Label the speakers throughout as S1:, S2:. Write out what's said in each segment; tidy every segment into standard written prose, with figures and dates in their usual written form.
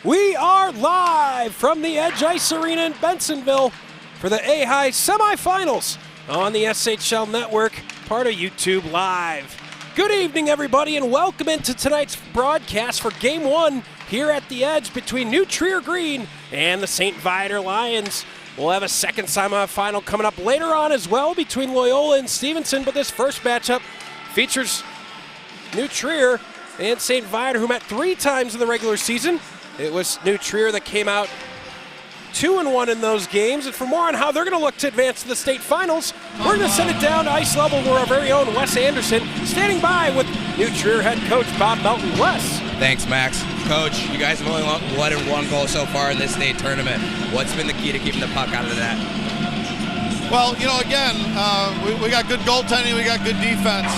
S1: We are live from the Edge Ice Arena in Bensonville for the A-High semifinals on the SHL Network, part of YouTube Live. Good evening, everybody, and welcome into tonight's broadcast for Game 1 here at the Edge between New Trier Green and the St. Viator Lions. We'll have a second semifinal coming up later on as well between Loyola and Stevenson, but this first matchup features New Trier and St. Viator, who met 3 times in the regular season. It was New Trier that came out 2-1 in those games. And for more on how they're going to look to advance to the state finals, we're going to send it down to ice level where our very own Wes Anderson standing by with New Trier head coach Bob Melton. Wes.
S2: Thanks, Max. Coach, you guys have only let in 1 goal so far in this state tournament. What's been the key to keeping the puck out of the net?
S3: Well, again, we got good goaltending, we got good defense.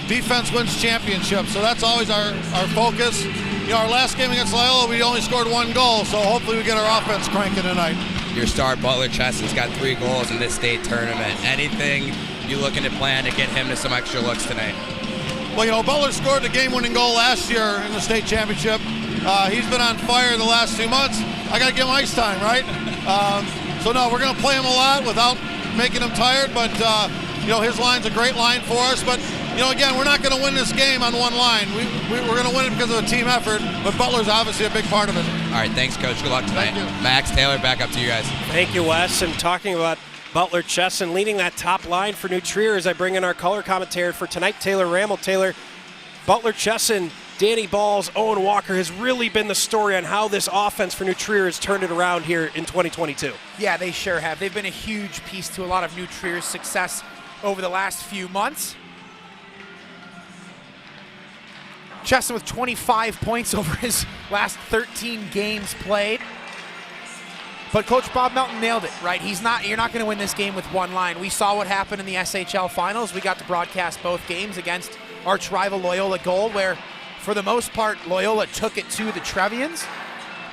S3: Defense wins championships, so that's always our focus. Our last game against Loyola, we only scored 1 goal, so hopefully we get our offense cranking tonight.
S2: Your star, Butler Cheston's got 3 goals in this state tournament. Anything you looking to plan to get him to some extra looks tonight?
S3: Well, Butler scored the game-winning goal last year in the state championship. He's been on fire the last 2 months. I got to give him ice time, right? No, we're going to play him a lot without making him tired, but his line's a great line for us. But again, we're not going to win this game on one line. We're going to win it because of a team effort, but Butler's obviously a big part of it.
S2: All right, thanks, Coach. Good luck tonight.
S3: Thank you.
S2: Max, Taylor, back up to you guys.
S1: Thank you, Wes. And talking about Butler Chesson leading that top line for New Trier as I bring in our color commentator for tonight, Taylor Ramel. Taylor, Butler Chesson, Danny Balls, Owen Walker has really been the story on how this offense for New Trier has turned it around here in 2022.
S4: Yeah, they sure have. They've been a huge piece to a lot of New Trier's success over the last few months. Chesson with 25 points over his last 13 games played. But Coach Bob Melton nailed it, right? You're not going to win this game with one line. We saw what happened in the SHL finals. We got to broadcast both games against arch rival Loyola Gold, where for the most part, Loyola took it to the Trevians.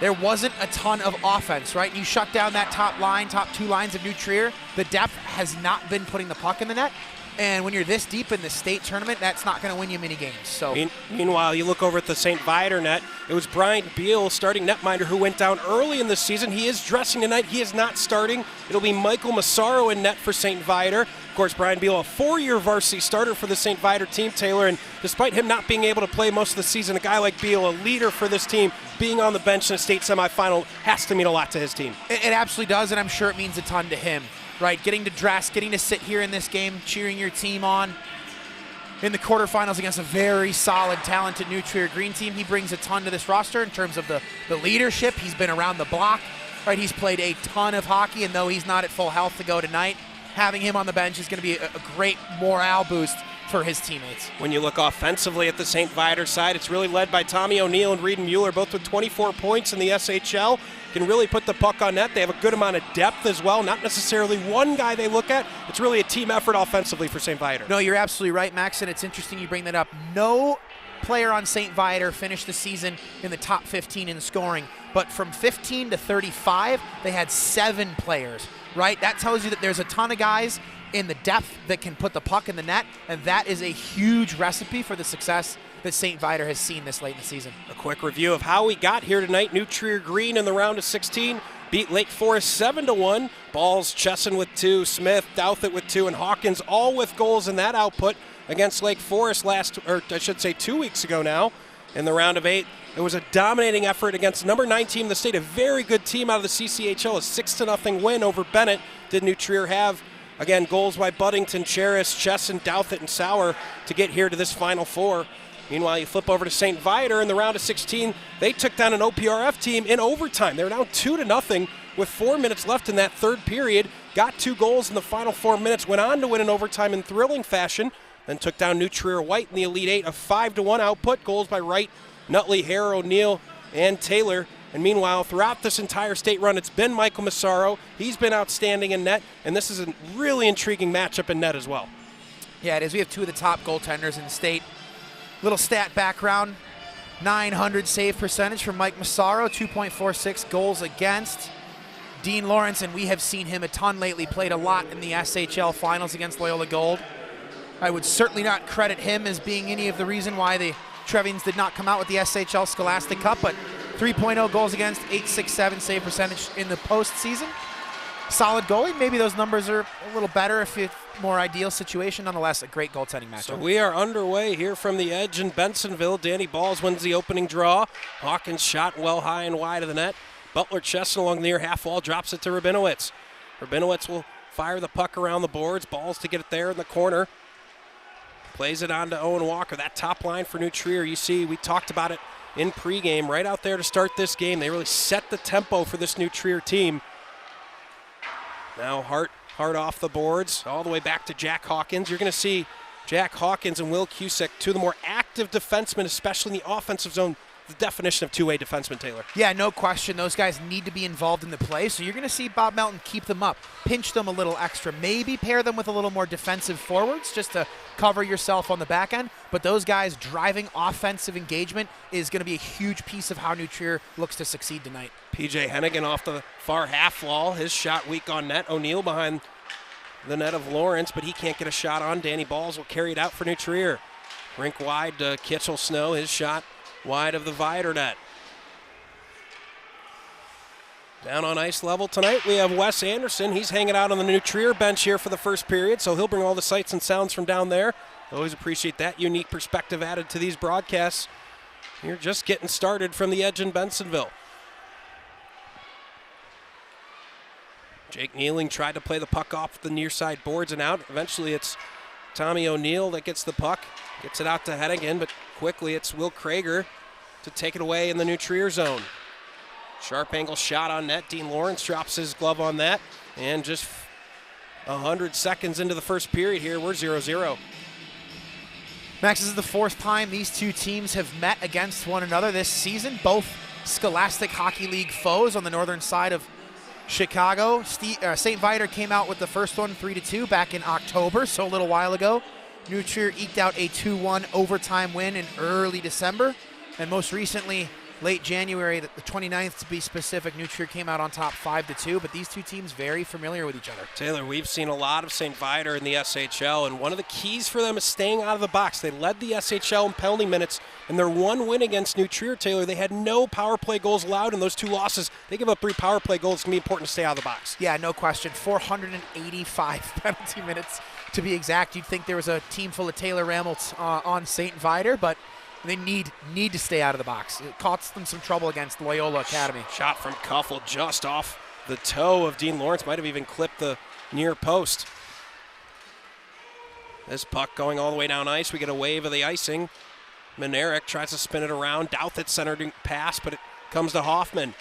S4: There wasn't a ton of offense, right? You shut down that top 2 lines of New Trier. The depth has not been putting the puck in the net. And when you're this deep in the state tournament, that's not going to win you many games. So,
S1: meanwhile, you look over at the St. Viator net. It was Brian Beal, starting netminder, who went down early in the season. He is dressing tonight. He is not starting. It'll be Michael Massaro in net for St. Viator. Of course, Brian Beal, a 4-year varsity starter for the St. Viator team, Taylor. And despite him not being able to play most of the season, a guy like Beal, a leader for this team, being on the bench in a state semifinal has to mean a lot to his team.
S4: It absolutely does, and I'm sure it means a ton to him. Right, getting to dress, getting to sit here in this game, cheering your team on in the quarterfinals against a very solid, talented New Trier Green team. He brings a ton to this roster in terms of the leadership. He's been around the block, right? He's played a ton of hockey, and though he's not at full health to go tonight, having him on the bench is going to be a great morale boost for his teammates.
S1: When you look offensively at the St. Viator side, it's really led by Tommy O'Neill and Reed Mueller, both with 24 points in the SHL. Can really put the puck on net. They have a good amount of depth as well, not necessarily one guy they look at. It's really a team effort offensively for St. Viator.
S4: No, you're absolutely right, Max, and it's interesting you bring that up. No player on St. Viator finished the season in the top 15 in scoring, but from 15 to 35, they had 7 players, right? That tells you that there's a ton of guys in the depth that can put the puck in the net, and that is a huge recipe for the success that St. Viator has seen this late in the season.
S1: A quick review of how we got here tonight. New Trier Green in the round of 16 beat Lake Forest 7-1. Balls, Chesson with 2, Smith, Douthit with 2, and Hawkins all with goals in that output against Lake Forest 2 weeks ago now. In the round of 8, it was a dominating effort against number 9 team in the state, a very good team out of the CCHL, a 6-0 win over Bennett. Did New Trier have, again, goals by Buddington, Cheris, Chesson, Douthit, and Sauer to get here to this Final Four. Meanwhile, you flip over to St. Viator in the round of 16. They took down an OPRF team in overtime. They were down 2-0 with 4 minutes left in that third period. Got 2 goals in the final 4 minutes. Went on to win in overtime in thrilling fashion. Then took down New Trier White in the Elite 8. A 5-1 output. Goals by Wright, Nutley, Hare, O'Neill, and Taylor. And meanwhile, throughout this entire state run, it's been Michael Massaro. He's been outstanding in net. And this is a really intriguing matchup in net as well.
S4: Yeah, it is. We have 2 of the top goaltenders in the state. Little stat background, 900 save percentage from Mike Massaro, 2.46 goals against. Dean Lawrence, and we have seen him a ton lately, played a lot in the SHL finals against Loyola Gold. I would certainly not credit him as being any of the reason why the Trevians did not come out with the SHL Scholastic Cup, but 3.0 goals against, .867 save percentage in the postseason. Solid goalie. Maybe those numbers are a little better if it's more ideal situation. Nonetheless, a great goaltending matchup.
S1: So we are underway here from the edge in Bensonville. Danny Balls wins the opening draw. Hawkins shot well high and wide of the net. Butler Chesson along the near half wall drops it to Rabinowitz. Rabinowitz will fire the puck around the boards. Balls to get it there in the corner. Plays it on to Owen Walker. That top line for New Trier, you see, we talked about it in pregame. Right out there to start this game. They really set the tempo for this New Trier team. Now Hart off the boards, all the way back to Jack Hawkins. You're going to see Jack Hawkins and Will Cusick, two of the more active defensemen, especially in the offensive zone. The definition of two-way defenseman, Taylor.
S4: Yeah, no question. Those guys need to be involved in the play, so you're going to see Bob Melton keep them up, pinch them a little extra, maybe pair them with a little more defensive forwards just to cover yourself on the back end. But those guys driving offensive engagement is going to be a huge piece of how New Trier looks to succeed tonight.
S1: P.J. Hennigan off the far half wall. His shot weak on net. O'Neill behind the net of Lawrence, but he can't get a shot on. Danny Balls will carry it out for New Trier. Rink wide to Kitchell Snow. His shot wide of the Viator net. Down on ice level tonight, we have Wes Anderson. He's hanging out on the New Trier bench here for the first period, so he'll bring all the sights and sounds from down there. Always appreciate that unique perspective added to these broadcasts. You're just getting started from the edge in Bensonville. Jake Nealing tried to play the puck off the near side boards and out. Eventually it's Tommy O'Neill that gets the puck, gets it out to Hennigan, but quickly it's Will Krager to take it away in the New Trier zone. Sharp angle shot on net. Dean Lawrence drops his glove on that. And just 100 seconds into the first period here, we're 0-0.
S4: Max, this is the fourth time these two teams have met against one another this season. Both Scholastic Hockey League foes on the northern side of Chicago. St. Viator came out with the first one 3-2 back in October, so a little while ago. New Trier eked out a 2-1 overtime win in early December. And most recently, late January, the 29th to be specific, New Trier came out on top 5-2, but these two teams very familiar with each other.
S1: Taylor, we've seen a lot of St. Viator in the SHL, and one of the keys for them is staying out of the box. They led the SHL in penalty minutes, and their one win against New Trier, Taylor, they had no power play goals allowed in those two losses. They give up 3 power play goals. It's going to be important to stay out of the box.
S4: Yeah, no question. 485 penalty minutes to be exact. You'd think there was a team full of Taylor Ramolts on St. Viator, but they need to stay out of the box. It cost them some trouble against Loyola Academy.
S1: Shot from Kuffel just off the toe of Dean Lawrence. Might have even clipped the near post. This puck going all the way down ice. We get a wave of the icing. Minerick tries to spin it around. Douthit centered pass, but it comes to Hoffman.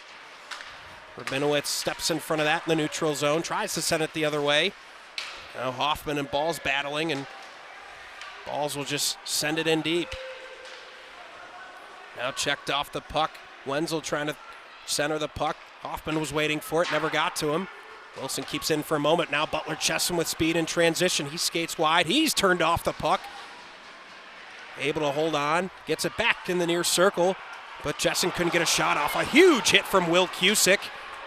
S1: Rabinowitz steps in front of that in the neutral zone. Tries to send it the other way. Now Hoffman and Balls battling, and Balls will just send it in deep. Now checked off the puck. Wenzel trying to center the puck. Hoffman was waiting for it, never got to him. Wilson keeps in for a moment. Now Butler Chesson with speed in transition. He skates wide. He's turned off the puck. Able to hold on. Gets it back in the near circle, but Chesson couldn't get a shot off. A huge hit from Will Cusick.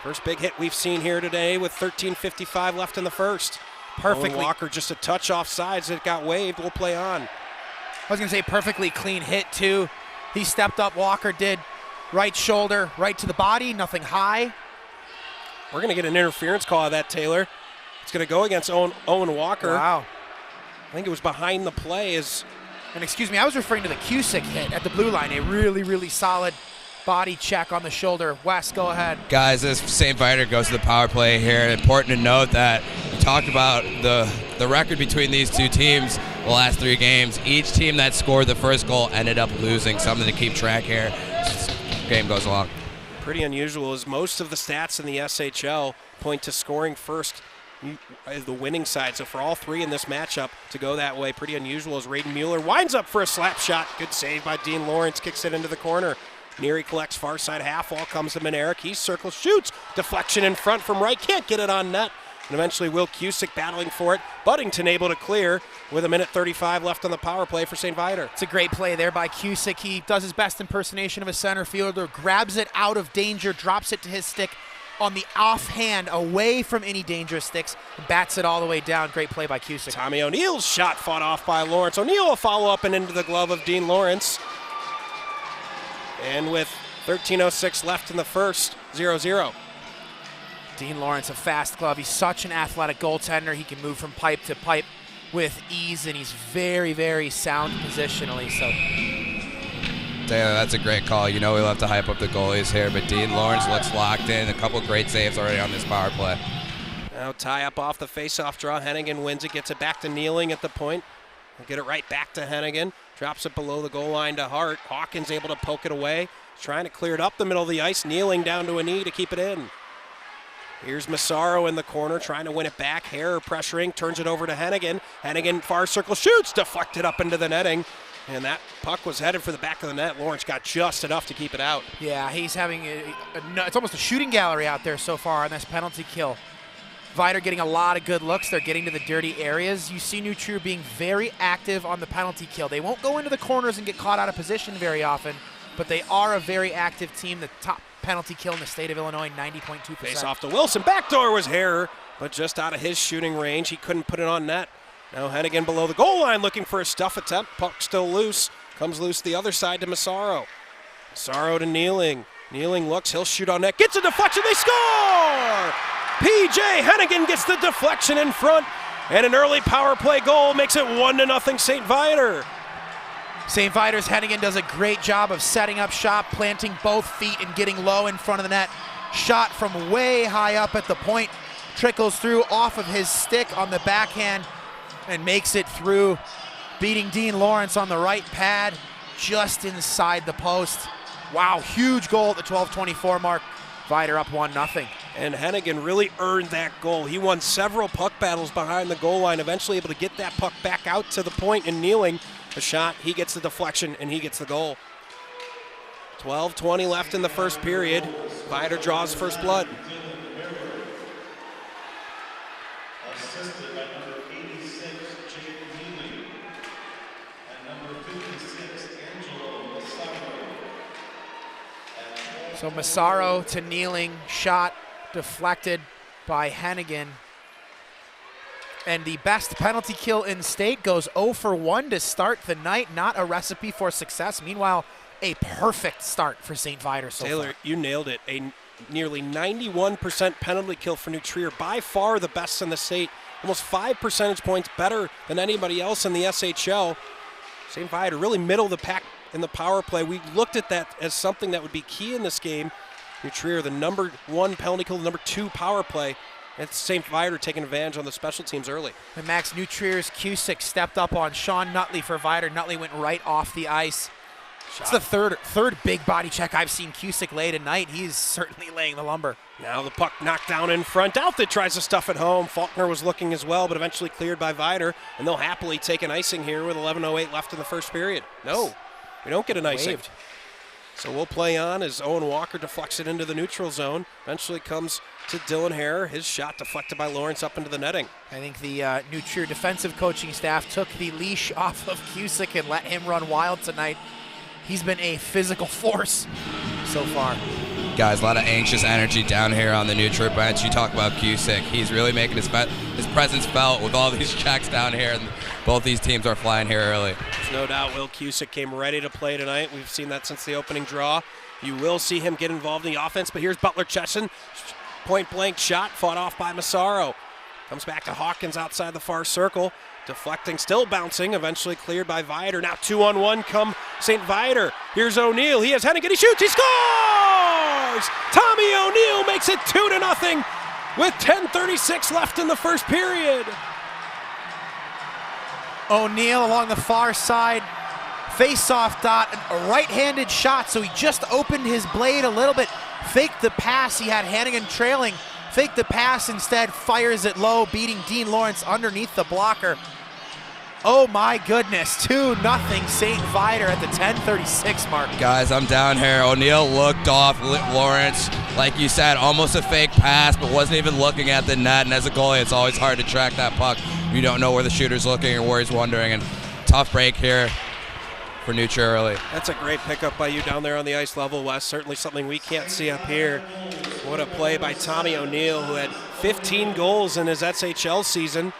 S1: First big hit we've seen here today with 13:55 left in the first.
S4: Perfectly.
S1: Owen Walker just a touch off sides. It got waved. We'll play on.
S4: I was going to say perfectly clean hit, too. He stepped up, Walker did. Right shoulder, right to the body, nothing high.
S1: We're going to get an interference call of that, Taylor. It's going to go against Owen Walker.
S4: Wow.
S1: I think it was behind the play.
S4: And excuse me, I was referring to the Cusick hit at the blue line. A really, really solid body check on the shoulder. Wes, go ahead.
S2: Guys, as St. Viator goes to the power play here, important to note that you talked about the record between these two teams the last 3 games. Each team that scored the first goal ended up losing, something to keep track here as the game goes along.
S1: Pretty unusual, as most of the stats in the SHL point to scoring first, the winning side. So for all 3 in this matchup to go that way, pretty unusual, as Raiden Mueller winds up for a slap shot. Good save by Dean Lawrence, kicks it into the corner. Neary collects far side half wall, comes to Minerick. He circles, shoots. Deflection in front from right, can't get it on net. And eventually Will Cusick battling for it. Buddington able to clear with 1:35 left on the power play for St. Viator.
S4: It's a great play there by Cusick. He does his best impersonation of a center fielder, grabs it out of danger, drops it to his stick on the offhand, away from any dangerous sticks, and bats it all the way down. Great play by Cusick.
S1: Tommy O'Neill's shot fought off by Lawrence. O'Neill will follow up and into the glove of Dean Lawrence. And with 13:06 left in the first, 0-0.
S4: Dean Lawrence, a fast glove. He's such an athletic goaltender. He can move from pipe to pipe with ease, and he's very, very sound positionally. So,
S2: Taylor, that's a great call. You know we love to hype up the goalies here, but Dean Lawrence looks locked in. A couple great saves already on this power play.
S1: Now tie up off the face-off draw. Hennigan wins it, gets it back to Kneeling at the point. He'll get it right back to Hennigan. Drops it below the goal line to Hart. Hawkins able to poke it away. Trying to clear it up the middle of the ice. Kneeling down to a knee to keep it in. Here's Massaro in the corner trying to win it back. Hare pressuring, turns it over to Hennigan. Hennigan far circle shoots, deflected up into the netting. And that puck was headed for the back of the net. Lawrence got just enough to keep it out.
S4: Yeah, he's having it's almost a shooting gallery out there so far on this penalty kill. Viator getting a lot of good looks. They're getting to the dirty areas. You see New Trier being very active on the penalty kill. They won't go into the corners and get caught out of position very often, but they are a very active team. The top penalty kill in the state of Illinois, 90.2%.
S1: Face off to Wilson. Backdoor was Hare, but just out of his shooting range. He couldn't put it on net. Now Hennigan below the goal line looking for a stuff attempt. Puck still loose. Comes loose the other side to Massaro. Massaro to Kneeling. Kneeling looks. He'll shoot on net. Gets a deflection. They score! P.J. Hennigan gets the deflection in front. And an early power play goal makes it 1-0 St. Viator.
S4: St. Viator's Hennigan does a great job of setting up shop, planting both feet and getting low in front of the net. Shot from way high up at the point. Trickles through off of his stick on the backhand and makes it through, beating Dean Lawrence on the right pad just inside the post. Wow, huge goal at the 12:24 mark. Viator up 1-0.
S1: And Hennigan really earned that goal. He won several puck battles behind the goal line, eventually able to get that puck back out to the point and Kneeling. A shot, he gets the deflection, and he gets the goal. 12:20 left in the first period. Viator draws first blood.
S5: Assisted by number 86, Jake Kneeling, and number 56, Angelo Massaro.
S4: So Massaro to Kneeling, shot deflected by Hennigan. And the best penalty kill in state goes 0 for 1 to start the night. Not a recipe for success. Meanwhile, a perfect start for St. Viator so
S1: Taylor,
S4: far.
S1: you nailed it. A nearly 91% penalty kill for New Trier. By far the best in the state. Almost 5 percentage points better than anybody else in the SHL. St. Viator really middle of the pack in the power play. We looked at that as something that would be key in this game. New Trier, the number 1 penalty kill, the number 2 power play. It's St. Viator taking advantage on the special teams early.
S4: And Max, New Trier's Cusick stepped up on Sean Nutley for Viator. Nutley went right off the ice. It's the third big body check I've seen Cusick lay tonight. He's certainly laying the lumber.
S1: Now the puck knocked down in front. Douthit tries to stuff it home. Faulkner was looking as well, but eventually cleared by Viator. And they'll happily take an icing here with 11:08 left in the first period. No, we don't get an icing.
S4: Waved.
S1: So we'll play on as Owen Walker deflects it into the neutral zone. Eventually comes to Dylan Hare. His shot deflected by Lawrence up into the netting.
S4: I think the New Trier defensive coaching staff took the leash off of Cusick and let him run wild tonight. He's been a physical force so far.
S2: Guys, a lot of anxious energy down here on the New Trier bench. You talk about Cusick. He's really making his presence felt with all these checks down here, and both these teams are flying here early.
S1: There's no doubt Will Cusick came ready to play tonight. We've seen that since the opening draw. You will see him get involved in the offense, but here's Butler Chesson. Point-blank shot, fought off by Massaro. Comes back to Hawkins outside the far circle. Deflecting, still bouncing, eventually cleared by Viator. Now 2-on-1 come St. Viator. Here's O'Neill. He has Hennigan. He shoots. He scores! Tommy O'Neill makes it 2-0 with 10:36 left in the first period.
S4: O'Neill along the far side. Face-off dot, a right-handed shot, so he just opened his blade a little bit. Faked the pass. He had Hennigan trailing. Faked the pass, instead fires it low, beating Dean Lawrence underneath the blocker. Oh my goodness, 2-0 St. Viator at the 10:36 mark.
S2: Guys, I'm down here. O'Neill looked off Lawrence. Like you said, almost a fake pass, but wasn't even looking at the net. And as a goalie, it's always hard to track that puck. You don't know where the shooter's looking or where he's wandering. And tough break here for New Trier early.
S1: That's a great pickup by you down there on the ice level, Wes. Certainly something we can't see up here. What a play by Tommy O'Neill, who had 15 goals in his SHL season.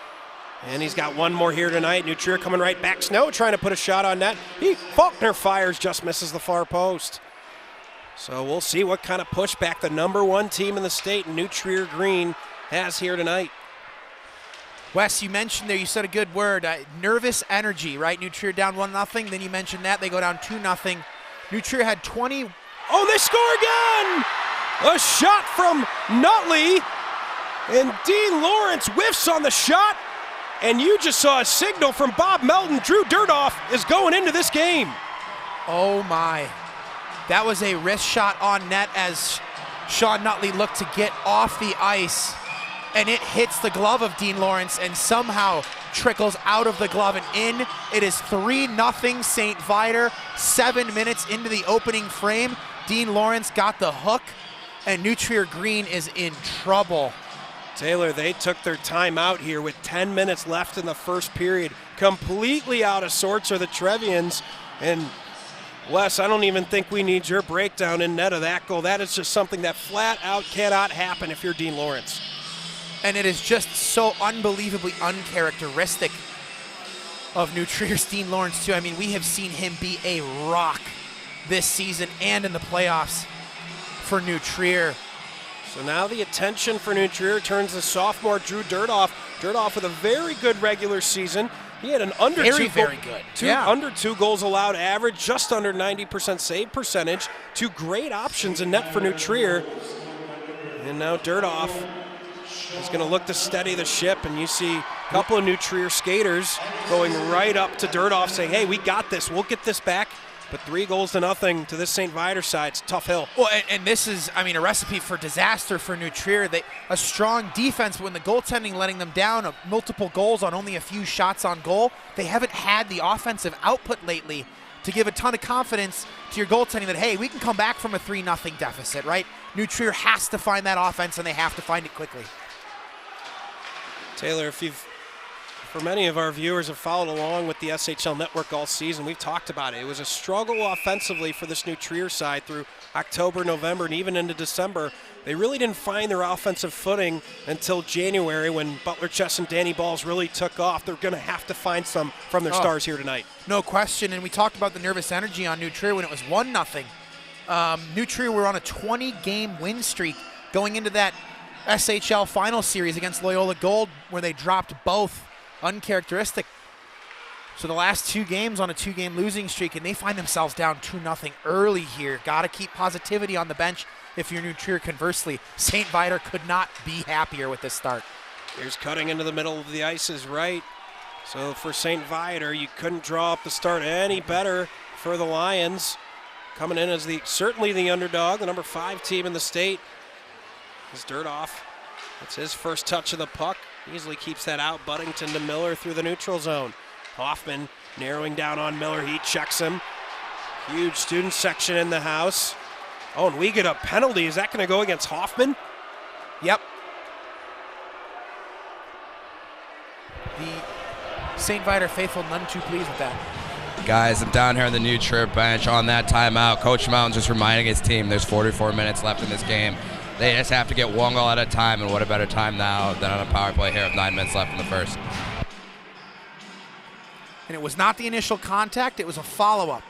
S1: And he's got one more here tonight. New Trier coming right back. Snow trying to put a shot on net. Faulkner fires, just misses the far post. So we'll see what kind of pushback the #1 team in the state, New Trier Green, has here tonight.
S4: Wes, you mentioned there, you said a good word, nervous energy, right? New Trier down 1-0, then you mentioned that, they go down 2-0. New Trier had 20.
S1: Oh, they score again! A shot from Nutley, and Dean Lawrence whiffs on the shot, and you just saw a signal from Bob Melton. Drew Dirtoff is going into this game.
S4: Oh my. That was a wrist shot on net as Sean Nutley looked to get off the ice, and it hits the glove of Dean Lawrence and somehow trickles out of the glove and in. It is 3-0 St. Viator, 7 minutes into the opening frame. Dean Lawrence got the hook, and New Trier Green is in trouble.
S1: Taylor, they took their time out here with 10 minutes left in the first period. Completely out of sorts are the Trevians, and Wes, I don't even think we need your breakdown in net of that goal. That is just something that flat out cannot happen if you're Dean Lawrence.
S4: And it is just so unbelievably uncharacteristic of New Trier's Dean Lawrence, too. I mean, we have seen him be a rock this season and in the playoffs for New Trier.
S1: So now the attention for New Trier turns to sophomore Drew Dirtoff. Dirtoff with a very good regular season. He had an under
S4: very good.
S1: Under 2 goals allowed average, just under 90% save percentage. 2 great options in net for New Trier. And now Dirtoff is going to look to steady the ship, and you see a couple of New Trier skaters going right up to Dirtoff saying, hey, we got this, we'll get this back. But 3-0 to this St. Viator side. It's a tough hill.
S4: Well, and this is, I mean, a recipe for disaster for New Trier. A strong defense, but when the goaltending letting them down, multiple goals on only a few shots on goal, they haven't had the offensive output lately to give a ton of confidence to your goaltending that, hey, we can come back from a 3-0 deficit, right? New Trier has to find that offense, and they have to find it quickly.
S1: Taylor, for many of our viewers have followed along with the SHL Network all season, we've talked about it. It was a struggle offensively for this New Trier side through October, November, and even into December. They really didn't find their offensive footing until January when Butler Chess and Danny Balls really took off. They're going to have to find some from their stars here tonight.
S4: No question, and we talked about the nervous energy on New Trier when it was 1-0. New Trier were on a 20-game win streak going into that SHL final series against Loyola Gold where they dropped both. Uncharacteristic. So the last 2 games on a 2-game losing streak, and they find themselves down 2-0 early here. Got to keep positivity on the bench if you're New Trier. Conversely, St. Viator could not be happier with this start.
S1: Here's cutting into the middle of the ice is right. So for St. Viator, you couldn't draw up the start any better for the Lions. Coming in as certainly the underdog, the #5 team in the state. Is Dirtoff. That's his first touch of the puck. Easily keeps that out. Buddington to Miller through the neutral zone. Hoffman narrowing down on Miller. He checks him. Huge student section in the house. Oh, and we get a penalty. Is that going to go against Hoffman?
S4: Yep. The St. Viator faithful none too pleased with that.
S2: Guys, I'm down here on the New Trier bench on that timeout. Coach Mountain just reminding his team there's 44 minutes left in this game. They just have to get 1 goal at a time, and what a better time now than on a power play here with 9 minutes left in the first.
S4: And it was not the initial contact, it was a follow-up.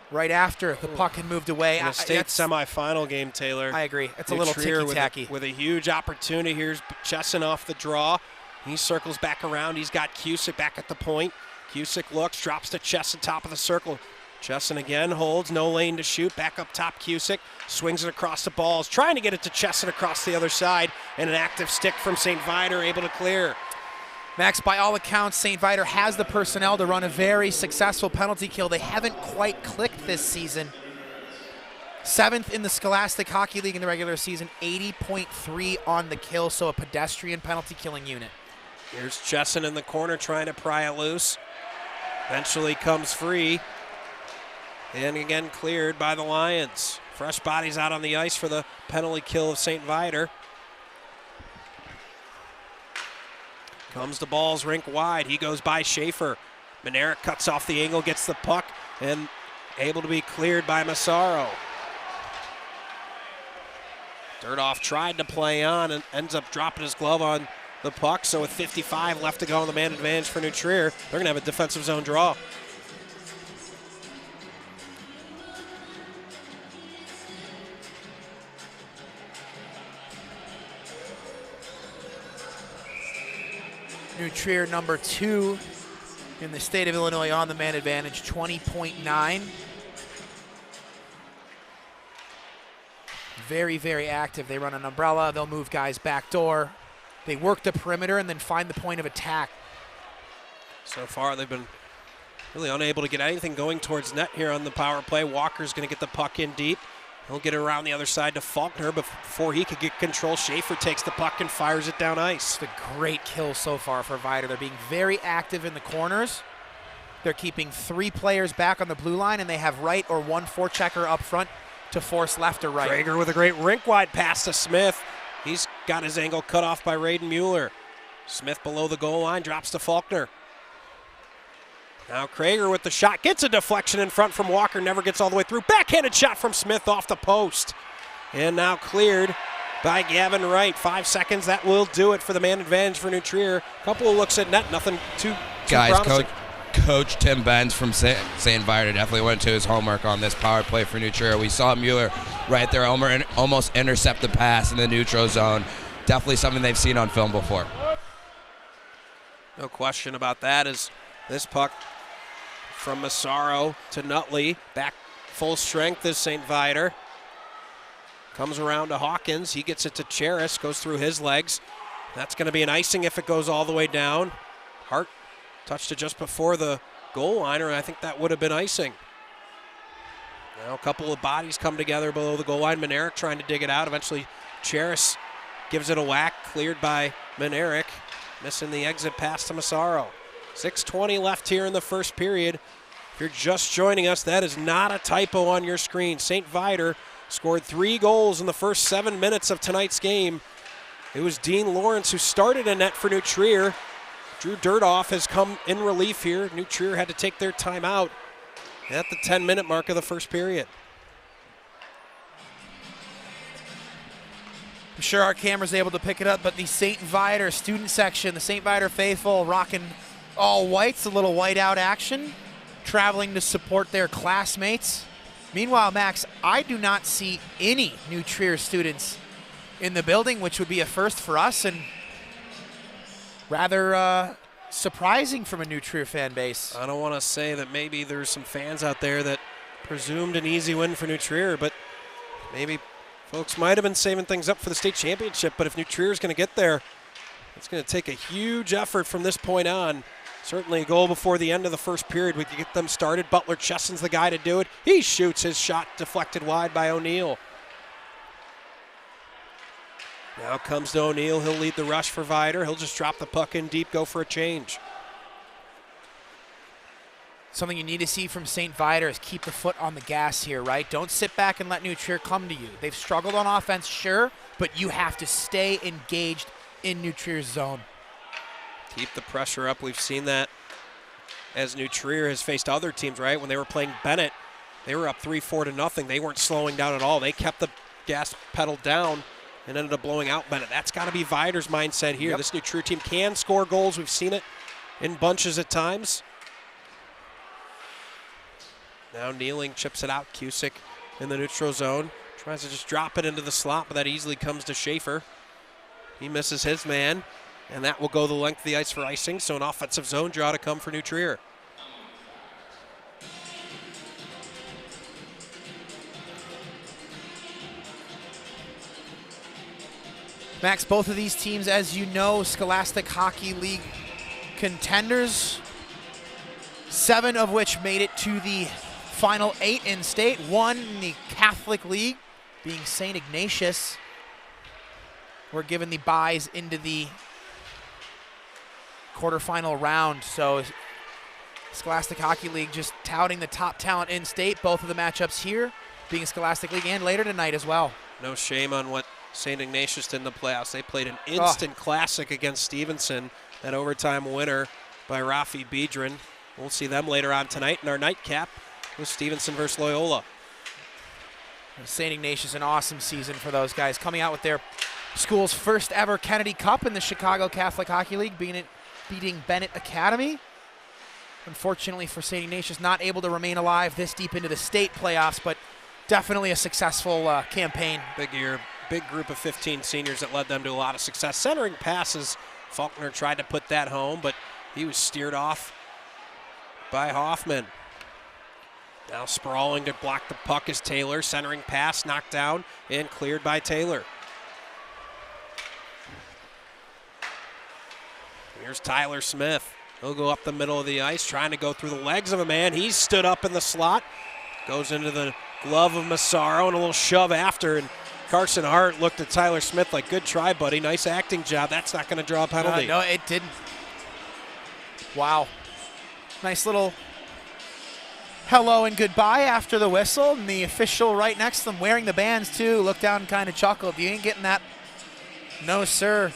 S4: Right after the puck had moved away.
S1: In a state semifinal game, Taylor.
S4: I agree. It's a
S1: New
S4: little
S1: Trier
S4: ticky-tacky.
S1: with a huge opportunity. Here's Chesson off the draw. He circles back around. He's got Cusick back at the point. Cusick looks, drops to Chesson, top of the circle. Chesson again holds, no lane to shoot. Back up top, Cusick swings it across the balls, trying to get it to Chesson across the other side, and an active stick from St. Viator able to clear.
S4: Max, by all accounts, St. Viator has the personnel to run a very successful penalty kill. They haven't quite clicked this season. 7th in the Scholastic Hockey League in the regular season, 80.3 on the kill, so a pedestrian penalty killing unit.
S1: Here's Chesson in the corner trying to pry it loose. Eventually comes free. And again cleared by the Lions. Fresh bodies out on the ice for the penalty kill of St. Viator. Comes the balls rink wide. He goes by Schaefer. Manerick cuts off the angle, gets the puck, and able to be cleared by Massaro. Dirtoff tried to play on and ends up dropping his glove on the puck. So with 55 left to go on the man advantage for New Trier, they're going to have a defensive zone draw.
S4: New Trier number 2 in the state of Illinois on the man advantage, 20.9. Very, very active. They run an umbrella. They'll move guys back door. They work the perimeter and then find the point of attack.
S1: So far, they've been really unable to get anything going towards net here on the power play. Walker's going to get the puck in deep. He'll get it around the other side to Faulkner, but before he could get control, Schaefer takes the puck and fires it down ice.
S4: It's a great kill so far for Viator. They're being very active in the corners. They're keeping 3 players back on the blue line, and they have right or 1 forechecker up front to force left or right.
S1: Krager with a great rink-wide pass to Smith. He's got his angle cut off by Raiden Mueller. Smith below the goal line, drops to Faulkner. Now Krager with the shot, gets a deflection in front from Walker, never gets all the way through. Backhanded shot from Smith off the post. And now cleared by Gavin Wright. 5 seconds, that will do it for the man advantage for New Trier. Couple of looks at net, nothing too promising.
S2: Coach Tim Benz from St. Viator definitely went to his homework on this power play for New Trier. We saw Mueller right there almost intercept the pass in the neutral zone. Definitely something they've seen on film before.
S1: No question about that, as this puck from Massaro to Nutley. Back full strength is St. Viator. Comes around to Hawkins. He gets it to Cheris, goes through his legs. That's going to be an icing if it goes all the way down. Hart touched it just before the goal line, or I think that would have been icing. Now a couple of bodies come together below the goal line. Manerick trying to dig it out. Eventually Cheris gives it a whack, cleared by Manerick. Missing the exit pass to Massaro. 6:20 left here in the first period. If you're just joining us, that is not a typo on your screen. St. Viator scored 3 goals in the first 7 minutes of tonight's game. It was Dean Lawrence who started a net for New Trier. Drew Dirtoff has come in relief here. New Trier had to take their time out at the 10-minute mark of the first period.
S4: I'm sure our camera's able to pick it up, but the St. Viator student section, the St. Viator faithful rocking all whites, a little whiteout action, traveling to support their classmates. Meanwhile, Max, I do not see any New Trier students in the building, which would be a first for us and rather surprising from a New Trier fan base.
S1: I don't want to say that maybe there's some fans out there that presumed an easy win for New Trier, but maybe folks might have been saving things up for the state championship. But if New Trier is going to get there, it's going to take a huge effort from this point on. Certainly a goal before the end of the first period. We could get them started. Butler Cheston's the guy to do it. He shoots his shot deflected wide by O'Neill. Now comes to O'Neill. He'll lead the rush for Viator. He'll just drop the puck in deep, go for a change.
S4: Something you need to see from St. Viator is keep the foot on the gas here, right? Don't sit back and let New Trier come to you. They've struggled on offense, sure, but you have to stay engaged in New Trier's zone.
S1: Keep the pressure up. We've seen that as New Trier has faced other teams, right? When they were playing Bennett, they were up 3-4 to nothing. They weren't slowing down at all. They kept the gas pedal down and ended up blowing out Bennett. That's got to be Viator's mindset here. This New Trier team can score goals. We've seen it in bunches at times. Now Kneeling chips it out. Cusick in the neutral zone. Tries to just drop it into the slot, but that easily comes to Schaefer. He misses his man, and that will go the length of the ice for icing, so an offensive zone draw to come for New Trier.
S4: Max, both of these teams, as you know, Scholastic Hockey League contenders, 7 of which made it to the Final 8 in state, 1 in the Catholic League, being St. Ignatius. We're given the byes into the quarterfinal round, so Scholastic Hockey League just touting the top talent in state, both of the matchups here being Scholastic League and later tonight as well.
S1: No shame on what St. Ignatius did in the playoffs. They played an instant classic against Stevenson, an overtime winner by Rafi Biedron. We'll see them later on tonight in our nightcap with Stevenson versus Loyola.
S4: St. Ignatius, an awesome season for those guys, coming out with their school's first ever Kennedy Cup in the Chicago Catholic Hockey League, beating Bennett Academy. Unfortunately for St. Ignatius, not able to remain alive this deep into the state playoffs, but definitely a successful campaign.
S1: Big year, big group of 15 seniors that led them to a lot of success. Centering passes Faulkner tried to put that home, but he was steered off by Hoffman. Now sprawling to block the puck is Taylor. Centering pass knocked down and cleared by Taylor. Here's Tyler Smith. He'll go up the middle of the ice, trying to go through the legs of a man. He's stood up in the slot. Goes into the glove of Massaro and a little shove after. And Carson Hart looked at Tyler Smith like, good try, buddy. Nice acting job. That's not going to draw a penalty.
S4: No, it didn't. Wow. Nice little hello and goodbye after the whistle. And the official right next to them wearing the bands too looked down and kind of chuckled. You ain't getting that. No, sir.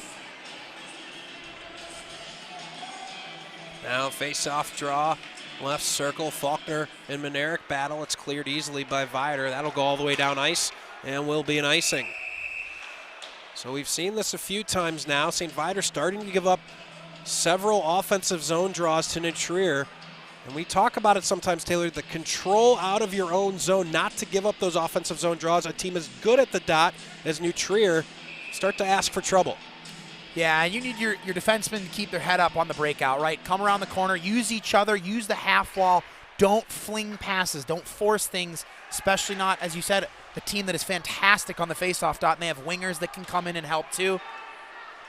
S1: Now face-off draw, left circle, Faulkner and Monerick battle. It's cleared easily by Viator. That'll go all the way down ice and will be an icing. So we've seen this a few times now. St. Viator starting to give up several offensive zone draws to New Trier. And we talk about it sometimes, Taylor, the control out of your own zone, not to give up those offensive zone draws. A team as good at the dot as New Trier start to ask for trouble.
S4: Yeah, you need your defensemen to keep their head up on the breakout, right? Come around the corner, use each other, use the half wall. Don't fling passes. Don't force things, especially not, as you said, a team that is fantastic on the faceoff dot, and they have wingers that can come in and help too.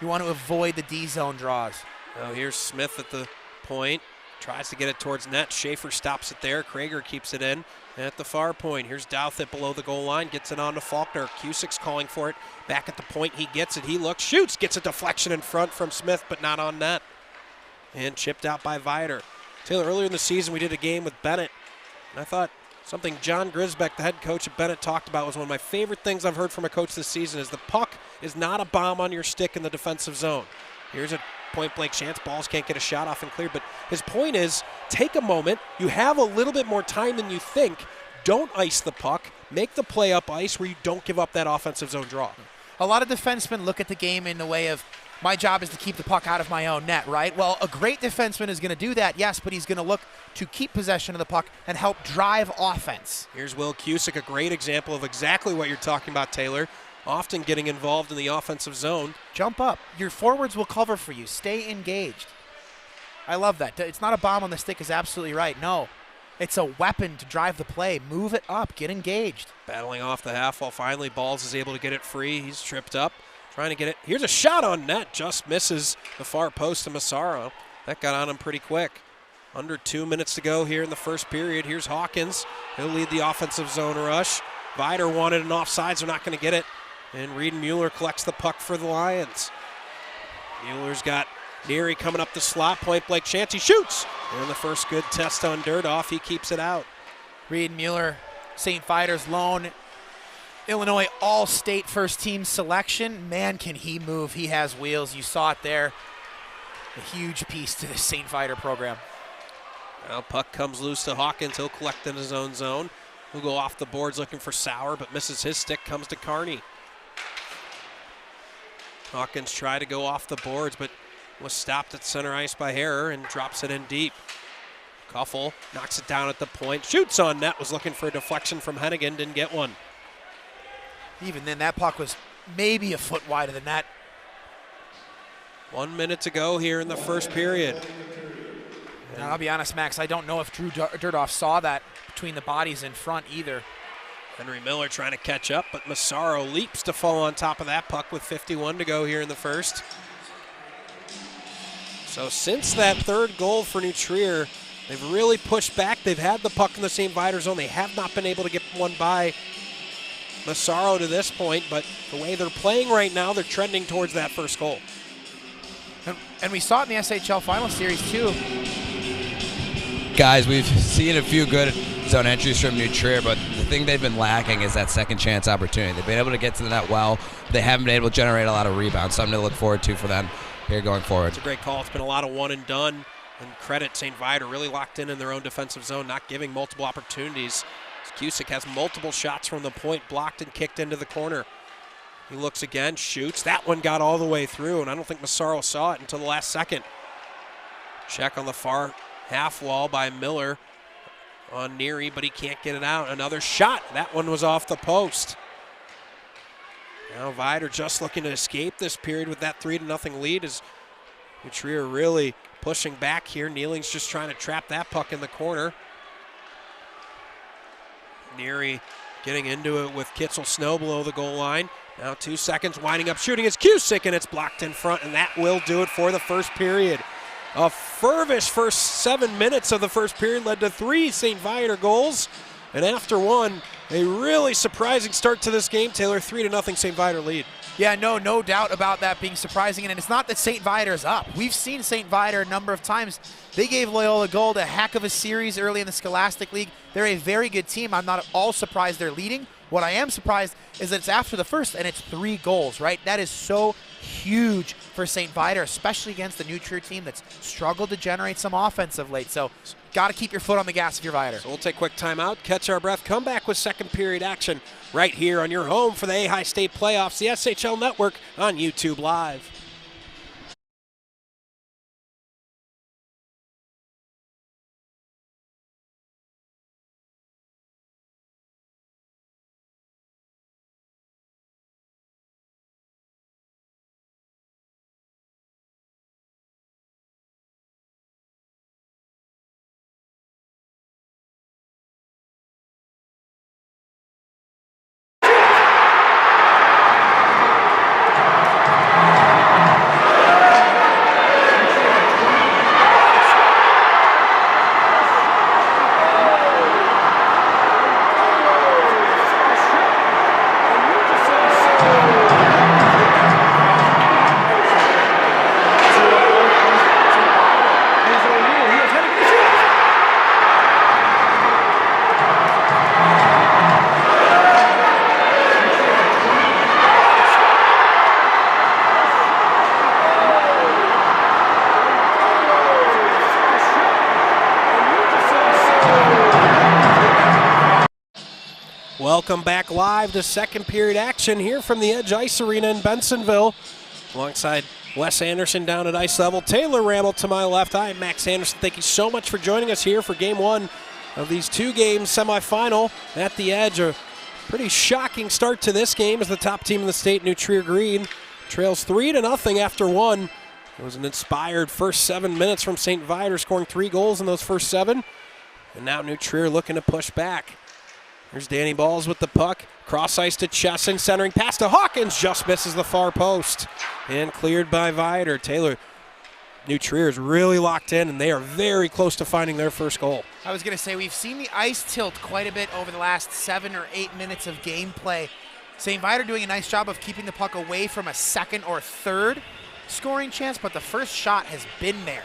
S4: You want to avoid the D-zone draws.
S1: Now here's Smith at the point. Tries to get it towards net. Schaefer stops it there. Krager keeps it in. And at the far point, here's Douthit below the goal line. Gets it on to Faulkner. Cusick's calling for it. Back at the point, he gets it. He looks, shoots, gets a deflection in front from Smith, but not on net. And chipped out by Viator. Taylor, earlier in the season, we did a game with Bennett. And I thought something John Grisbeck, the head coach at Bennett, talked about was one of my favorite things I've heard from a coach this season is the puck is not a bomb on your stick in the defensive zone. Here's a point-blank chance. Balls can't get a shot off and clear. But his point is, take a moment. You have a little bit more time than you think. Don't ice the puck. Make the play up ice where you don't give up that offensive zone draw.
S4: A lot of defensemen look at the game in the way of, my job is to keep the puck out of my own net, right? Well, a great defenseman is going to do that, yes, but he's going to look to keep possession of the puck and help drive offense.
S1: Here's Will Cusick, a great example of exactly what you're talking about, Taylor. Often getting involved in the offensive zone.
S4: Jump up. Your forwards will cover for you. Stay engaged. I love that. It's not a bomb on the stick is absolutely right. No. It's a weapon to drive the play. Move it up. Get engaged.
S1: Battling off the half wall. Finally, Balls is able to get it free. He's tripped up. Trying to get it. Here's a shot on net. Just misses the far post to Massaro. That got on him pretty quick. Under 2 minutes to go here in the first period. Here's Hawkins. He'll lead the offensive zone rush. Viator wanted an offsides. They're not going to get it. And Reed Mueller collects the puck for the Lions. Mueller's got Neary coming up the slot. Point-blank chance. He shoots. And the first good test on Durdoff. He keeps it out.
S4: Reed Mueller, St. Viator's lone Illinois All-State first-team selection. Man, can he move. He has wheels. You saw it there. A huge piece to the St. Viator program.
S1: Now puck comes loose to Hawkins. He'll collect in his own zone. He'll go off the boards looking for Sauer, but misses his stick. Comes to Kearney. Hawkins tried to go off the boards, but was stopped at center ice by Harrer and drops it in deep. Kuffel knocks it down at the point. Shoots on net. Was looking for a deflection from Hennigan. Didn't get one.
S4: Even then, that puck was maybe a foot wide of the net.
S1: 1 minute to go here in the first period.
S4: And I'll be honest, Max, I don't know if Drew Durdoff saw that between the bodies in front either.
S1: Henry Miller trying to catch up, but Massaro leaps to fall on top of that puck with 51 to go here in the first. So since that third goal for New Trier, they've really pushed back. They've had the puck in the St. Viator zone. They have not been able to get one by Massaro to this point, but the way they're playing right now, they're trending towards that first goal.
S4: And we saw it in the SHL Final Series too.
S2: Guys, we've seen a few good zone entries from New Trier, but the thing they've been lacking is that second chance opportunity. They've been able to get to the net well. They haven't been able to generate a lot of rebounds. Something to look forward to for them here going forward.
S1: It's a great call. It's been a lot of one and done. And credit St. Viator, really locked in their own defensive zone, not giving multiple opportunities. Cusick has multiple shots from the point, blocked and kicked into the corner. He looks again, shoots. That one got all the way through, and I don't think Massaro saw it until the last second. Check on the far half wall by Miller on Neary, but he can't get it out. Another shot. That one was off the post. Now Viator just looking to escape this period with that 3-0 lead as Trier really pushing back here. Nealing's just trying to trap that puck in the corner. Neary getting into it with Kitzel Snow below the goal line. Now 2 seconds, winding up shooting. It's Cusick, and it's blocked in front, and that will do it for the first period. A fervish first 7 minutes of the first period led to 3 St. Viator goals, and after one, a really surprising start to this game. Taylor, 3-0 St. Viator lead.
S4: Yeah, no doubt about that being surprising, and it's not that St. Viator's up. We've seen St. Viator a number of times. They gave Loyola Gold a heck of a series early in the Scholastic League. They're a very good team. I'm not at all surprised they're leading. What I am surprised is that it's after the first, and it's 3 goals, right? That is so huge for St. Viator, especially against the New Trier team that's struggled to generate some offense of late. So got to keep your foot on the gas if you're Viator.
S1: So we'll take a quick timeout, catch our breath, come back with second period action right here on your home for the A-High State Playoffs, the SHL Network on YouTube Live. Welcome back live to second period action here from the Edge Ice Arena in Bensonville. Alongside Wes Anderson down at ice level, Taylor Ramel to my left. I am Max Anderson. Thank you so much for joining us here for game one of these 2-game semifinal at the Edge. A pretty shocking start to this game as the top team in the state, New Trier Green, trails 3-0 after one. It was an inspired first 7 minutes from St. Viator, scoring 3 goals in those first 7. And now New Trier looking to push back. Here's Danny Balls with the puck. Cross ice to Chesson, centering pass to Hawkins. Just misses the far post. And cleared by Viator. Taylor, New Trier is really locked in, and they are very close to finding their first goal.
S4: I was going to say, we've seen the ice tilt quite a bit over the last 7 or 8 minutes of gameplay. St. Viator doing a nice job of keeping the puck away from a second or third scoring chance, but the first shot has been there.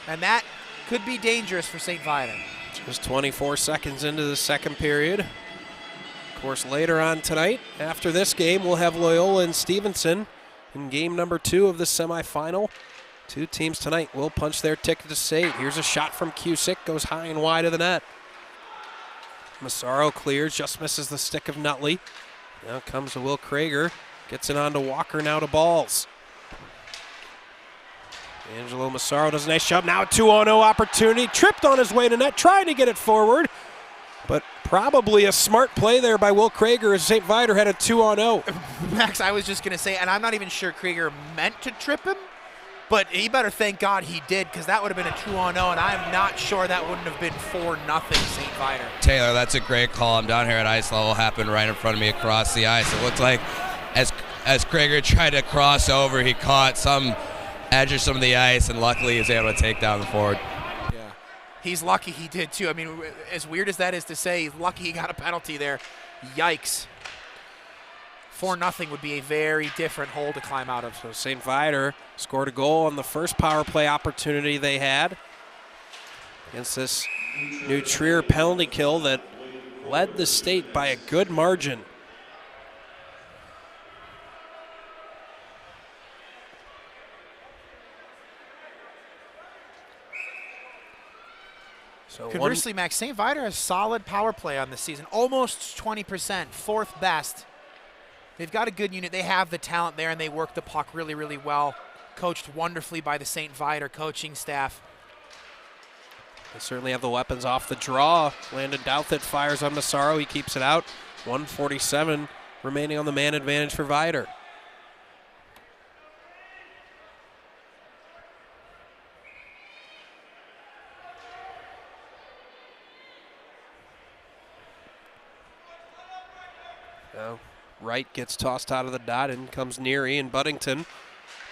S4: And that could be dangerous for St. Viator.
S1: Just 24 seconds into the second period. Of course, later on tonight, after this game, we'll have Loyola and Stevenson in game number 2 of the semifinal. 2 teams tonight will punch their ticket to state. Here's a shot from Cusick, goes high and wide of the net. Massaro clears, just misses the stick of Nutley. Now comes to Will Krager, gets it on to Walker, now to Balls. Angelo Massaro does a nice job. Now a 2-on-0 opportunity. Tripped on his way to net, trying to get it forward. But probably a smart play there by Will Krager as St. Viator had a 2-on-0.
S4: Max, I was just going to say, and I'm not even sure Krager meant to trip him, but he better thank God he did, because that would have been a 2-on-0, and I'm not sure that wouldn't have been 4-0 St. Viator.
S2: Taylor, that's a great call. I'm down here at ice level. Happened right in front of me across the ice. It looked like as Krager tried to cross over, he caught some edge of some of the ice, and luckily he was able to take down the forward.
S4: Yeah, he's lucky he did too. I mean, as weird as that is to say, he's lucky he got a penalty there. Yikes. 4-0 would be a very different hole to climb out of.
S1: So St. Viator scored a goal on the first power play opportunity they had against this New Trier penalty kill that led the state by a good margin. So
S4: conversely, Max, St. Viator has solid power play on this season, almost 20%, 4th best. They've got a good unit. They have the talent there, and they work the puck really, really well. Coached wonderfully by the St. Viator coaching staff.
S1: They certainly have the weapons off the draw. Landon Douthit fires on Massaro. He keeps it out. 1:47 remaining on the man advantage for Viator. Now Wright gets tossed out of the dot, and comes Neary and Buddington.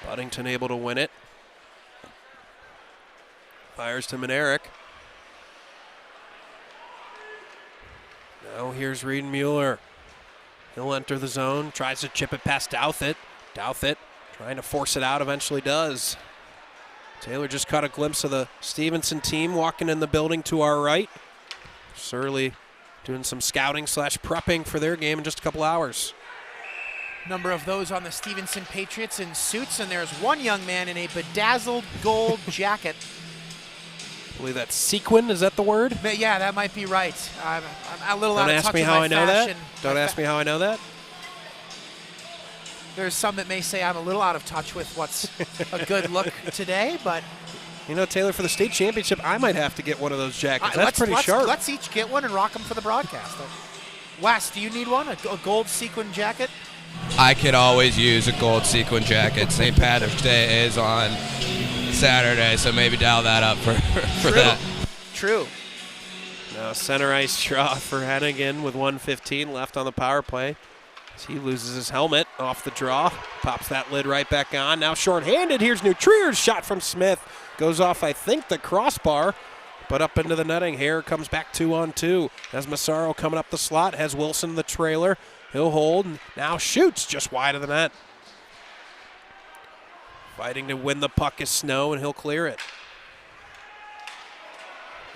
S1: Buddington able to win it. Fires to Manerick. Now here's Reed Mueller. He'll enter the zone, tries to chip it past Douthit. Douthit trying to force it out, eventually does. Taylor just caught a glimpse of the Stevenson team walking in the building to our right. Surly doing some scouting / prepping for their game in just a couple hours.
S4: Number of those on the Stevenson Patriots in suits, and there's one young man in a bedazzled gold jacket.
S1: I believe that's sequin, is that the word?
S4: But yeah, that might be right. I'm a little out of touch with my fashion.
S1: Don't ask me how I know that. Don't ask me how I know that.
S4: There's some that may say I'm a little out of touch with what's a good look today, but...
S1: You know, Taylor, for the state championship, I might have to get one of those jackets. That's pretty sharp.
S4: Let's each get one and rock them for the broadcast. Wes, do you need one? A gold sequin jacket?
S2: I could always use a gold sequin jacket. St. Patrick's Day is on Saturday, so maybe dial that up for that.
S4: True.
S1: Now center ice draw for Hennigan with 1:15 left on the power play. As he loses his helmet off the draw, pops that lid right back on. Now shorthanded, here's New Trier's shot from Smith. Goes off, I think, the crossbar, but up into the netting. Hare comes back 2-on-2. As Massaro coming up the slot, has Wilson in the trailer. He'll hold, and now shoots just wide of the net. Fighting to win the puck is Snow, and he'll clear it.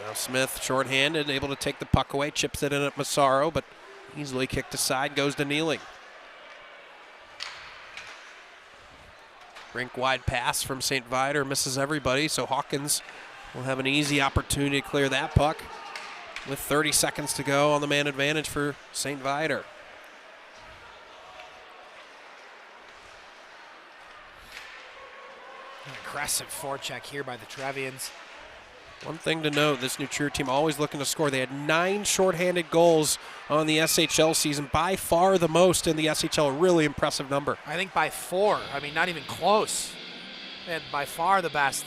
S1: Now Smith, shorthanded, able to take the puck away, chips it in at Massaro, but easily kicked aside, goes to Kneeling. Rink wide pass from St. Viator, misses everybody, so Hawkins will have an easy opportunity to clear that puck with 30 seconds to go on the man advantage for St. Viator.
S4: An aggressive forecheck here by the Trevians.
S1: One thing to note, this New Trier team always looking to score. They had 9 shorthanded goals on the SHL season, by far the most in the SHL, a really impressive number.
S4: I think by 4. I mean, not even close. They had by far the best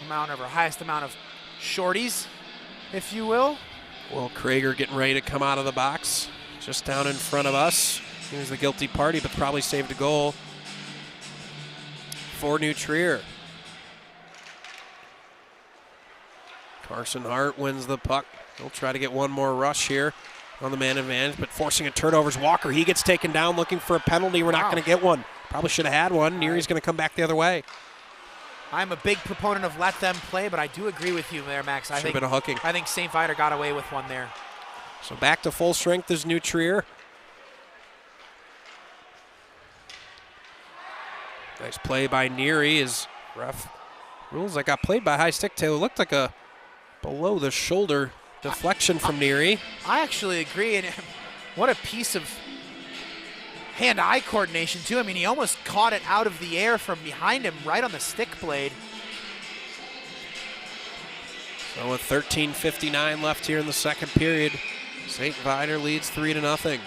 S4: amount of, or highest amount of shorties, if you will.
S1: Will Krager getting ready to come out of the box, just down in front of us. Here's the guilty party, but probably saved a goal for New Trier. Carson Hart wins the puck. He'll try to get one more rush here on the man advantage, but forcing a turnover is Walker. He gets taken down looking for a penalty. We're not going to get one. Probably should have had one. Neary's going to come back the other way.
S4: I'm a big proponent of let them play, but I do agree with you there, Max. I think
S1: been a hooking.
S4: I think St. Viator got away with one there.
S1: So back to full strength is New Trier. Nice play by Neary. His ref rules that got played by high stick. Taylor looked like a below the shoulder deflection from Neary.
S4: I actually agree, and what a piece of hand-eye coordination too. I mean, he almost caught it out of the air from behind him, right on the stick blade.
S1: So with 13:59 left here in the second period, St. Viator leads 3-0.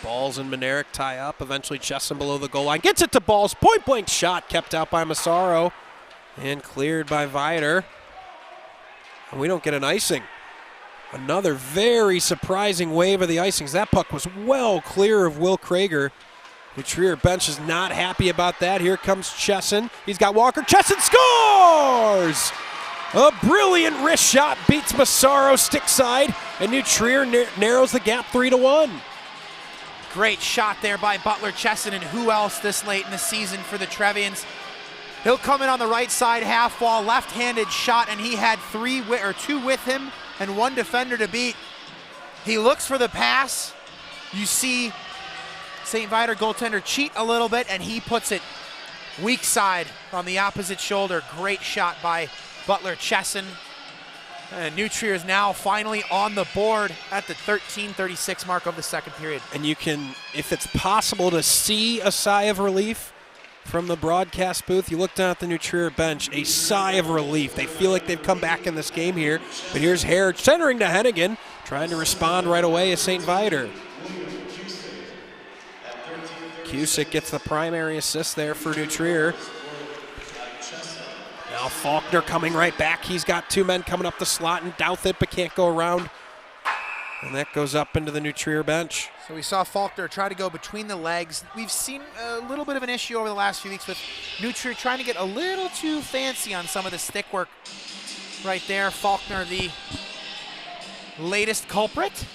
S1: Balls and Manerick tie up. Eventually Chesson below the goal line. Gets it to Balls. Point-blank shot kept out by Massaro and cleared by Viator. And we don't get an icing. Another very surprising wave of the icings. That puck was well clear of Will Krager. The Trier bench is not happy about that. Here comes Chesson. He's got Walker. Chesson scores! A brilliant wrist shot beats Massaro stick side, and New Trier narrows the gap 3-1.
S4: Great shot there by Butler Chesson, and who else this late in the season for the Trevians? He'll come in on the right side half wall, left-handed shot, and he had 2 with him and 1 defender to beat. He looks for the pass. You see St. Viator goaltender cheat a little bit, and he puts it weak side on the opposite shoulder. Great shot by Butler Chesson. And New Trier is now finally on the board at the 13:36 mark of the second period.
S1: And you can, if it's possible to see a sigh of relief from the broadcast booth, you look down at the New Trier bench, a sigh of relief. They feel like they've come back in this game here. But here's Hare centering to Hennigan, trying to respond right away as St. Viator. Cusick gets the primary assist there for New Trier. Now Now Faulkner coming right back. He's got two men coming up the slot and Douthit, but can't go around. And that goes up into the New Trier bench.
S4: So we saw Faulkner try to go between the legs. We've seen a little bit of an issue over the last few weeks with New Trier trying to get a little too fancy on some of the stick work right there. Faulkner, the latest culprit.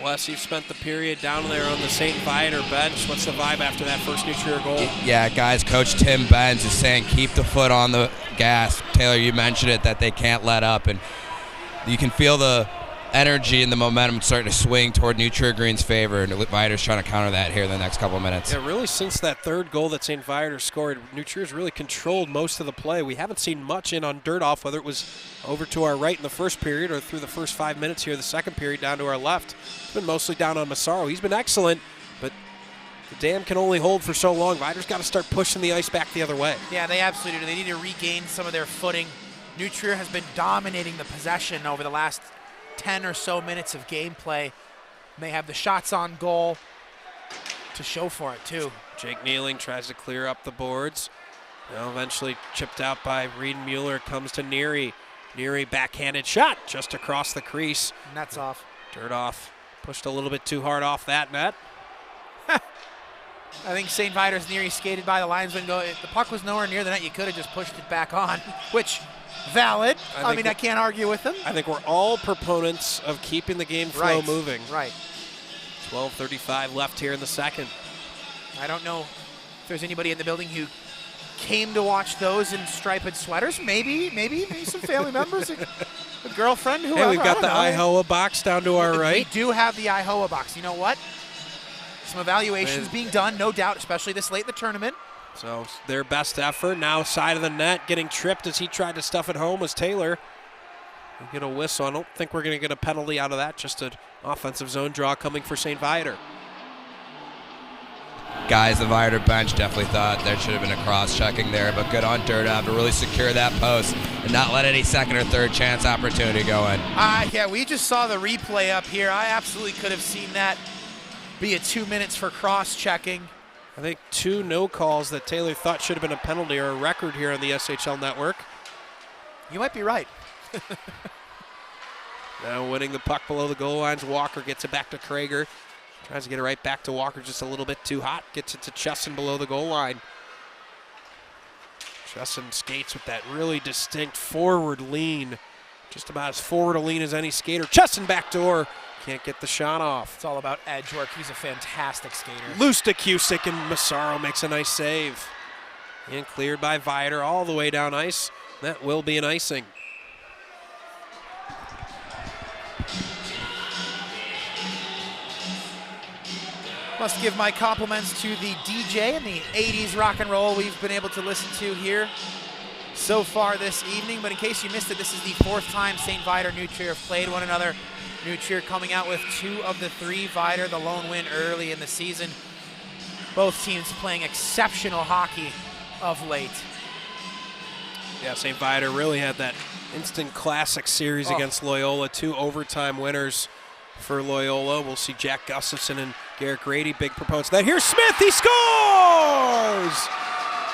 S1: Wes, you've spent the period down there on the St. Viator bench. What's the vibe after that first New Trier goal?
S2: Yeah, guys, Coach Tim Benz is saying keep the foot on the gas. Taylor, you mentioned it, that they can't let up, and you can feel the energy and the momentum starting to swing toward New Trier Green's favor, and Viator's trying to counter that here in the next couple of minutes.
S1: Yeah, really since that third goal that St. Viator scored, New Trier's really controlled most of the play. We haven't seen much in on Dirtoff, whether it was over to our right in the first period or through the first 5 minutes here, the second period down to our left. It's been mostly down on Massaro. He's been excellent, but the dam can only hold for so long. Viator's got to start pushing the ice back the other way.
S4: Yeah, they absolutely do. They need to regain some of their footing. New Trier has been dominating the possession over the last 10 or so minutes of gameplay. They have the shots on goal to show for it, too.
S1: Jake Nealing tries to clear up the boards. Now eventually chipped out by Reed Mueller. Comes to Neary. Neary backhanded shot just across the crease.
S4: And that's off.
S1: Dirtoff pushed a little bit too hard off that net.
S4: I think St. Viator's Neary skated by the linesman. If the puck was nowhere near the net, you could have just pushed it back on, which, valid. I mean, I can't argue with them.
S1: I think we're all proponents of keeping the game flow moving.
S4: Right.
S1: 12:35 left here in the second.
S4: I don't know if there's anybody in the building who came to watch those in striped sweaters. Maybe some family members, a girlfriend, whoever.
S1: Hey, we've got the IHOA box down to our right.
S4: We do have the IHOA box. You know what? Some evaluations being done, no doubt, especially this late in the tournament.
S1: So their best effort. Now side of the net, getting tripped as he tried to stuff it home was Taylor. We get a whistle. I don't think we're going to get a penalty out of that. Just an offensive zone draw coming for St. Viator.
S2: Guys, the Viator bench definitely thought there should have been a cross-checking there, but good on Dirtoff to really secure that post and not let any second or third chance opportunity go in.
S4: Yeah, we just saw the replay up here. I absolutely could have seen that be a 2 minutes for cross-checking.
S1: I think two no calls that Taylor thought should have been a penalty are a record here on the SHL network.
S4: You might be right.
S1: Now winning the puck below the goal lines. Walker gets it back to Krager. Tries to get it right back to Walker, just a little bit too hot. Gets it to Chesson below the goal line. Chesson skates with that really distinct forward lean. Just about as forward a lean as any skater. Chesson backdoor. Can't get the shot off.
S4: It's all about edge work. He's a fantastic skater.
S1: Loose to Cusick, and Massaro makes a nice save. And cleared by Viator all the way down ice. That will be an icing.
S4: Must give my compliments to the DJ and the 80s rock and roll we've been able to listen to here so far this evening. But in case you missed it, this is the fourth time St. Viator New Trier have played one another. New Trier coming out with 2 of the 3. Viator, the lone win early in the season. Both teams playing exceptional hockey of late.
S1: Yeah, St. Viator really had that instant classic series against Loyola. 2 overtime winners for Loyola. We'll see Jack Gustafson and Garrett Grady, big proponents of that. Here's Smith, he scores!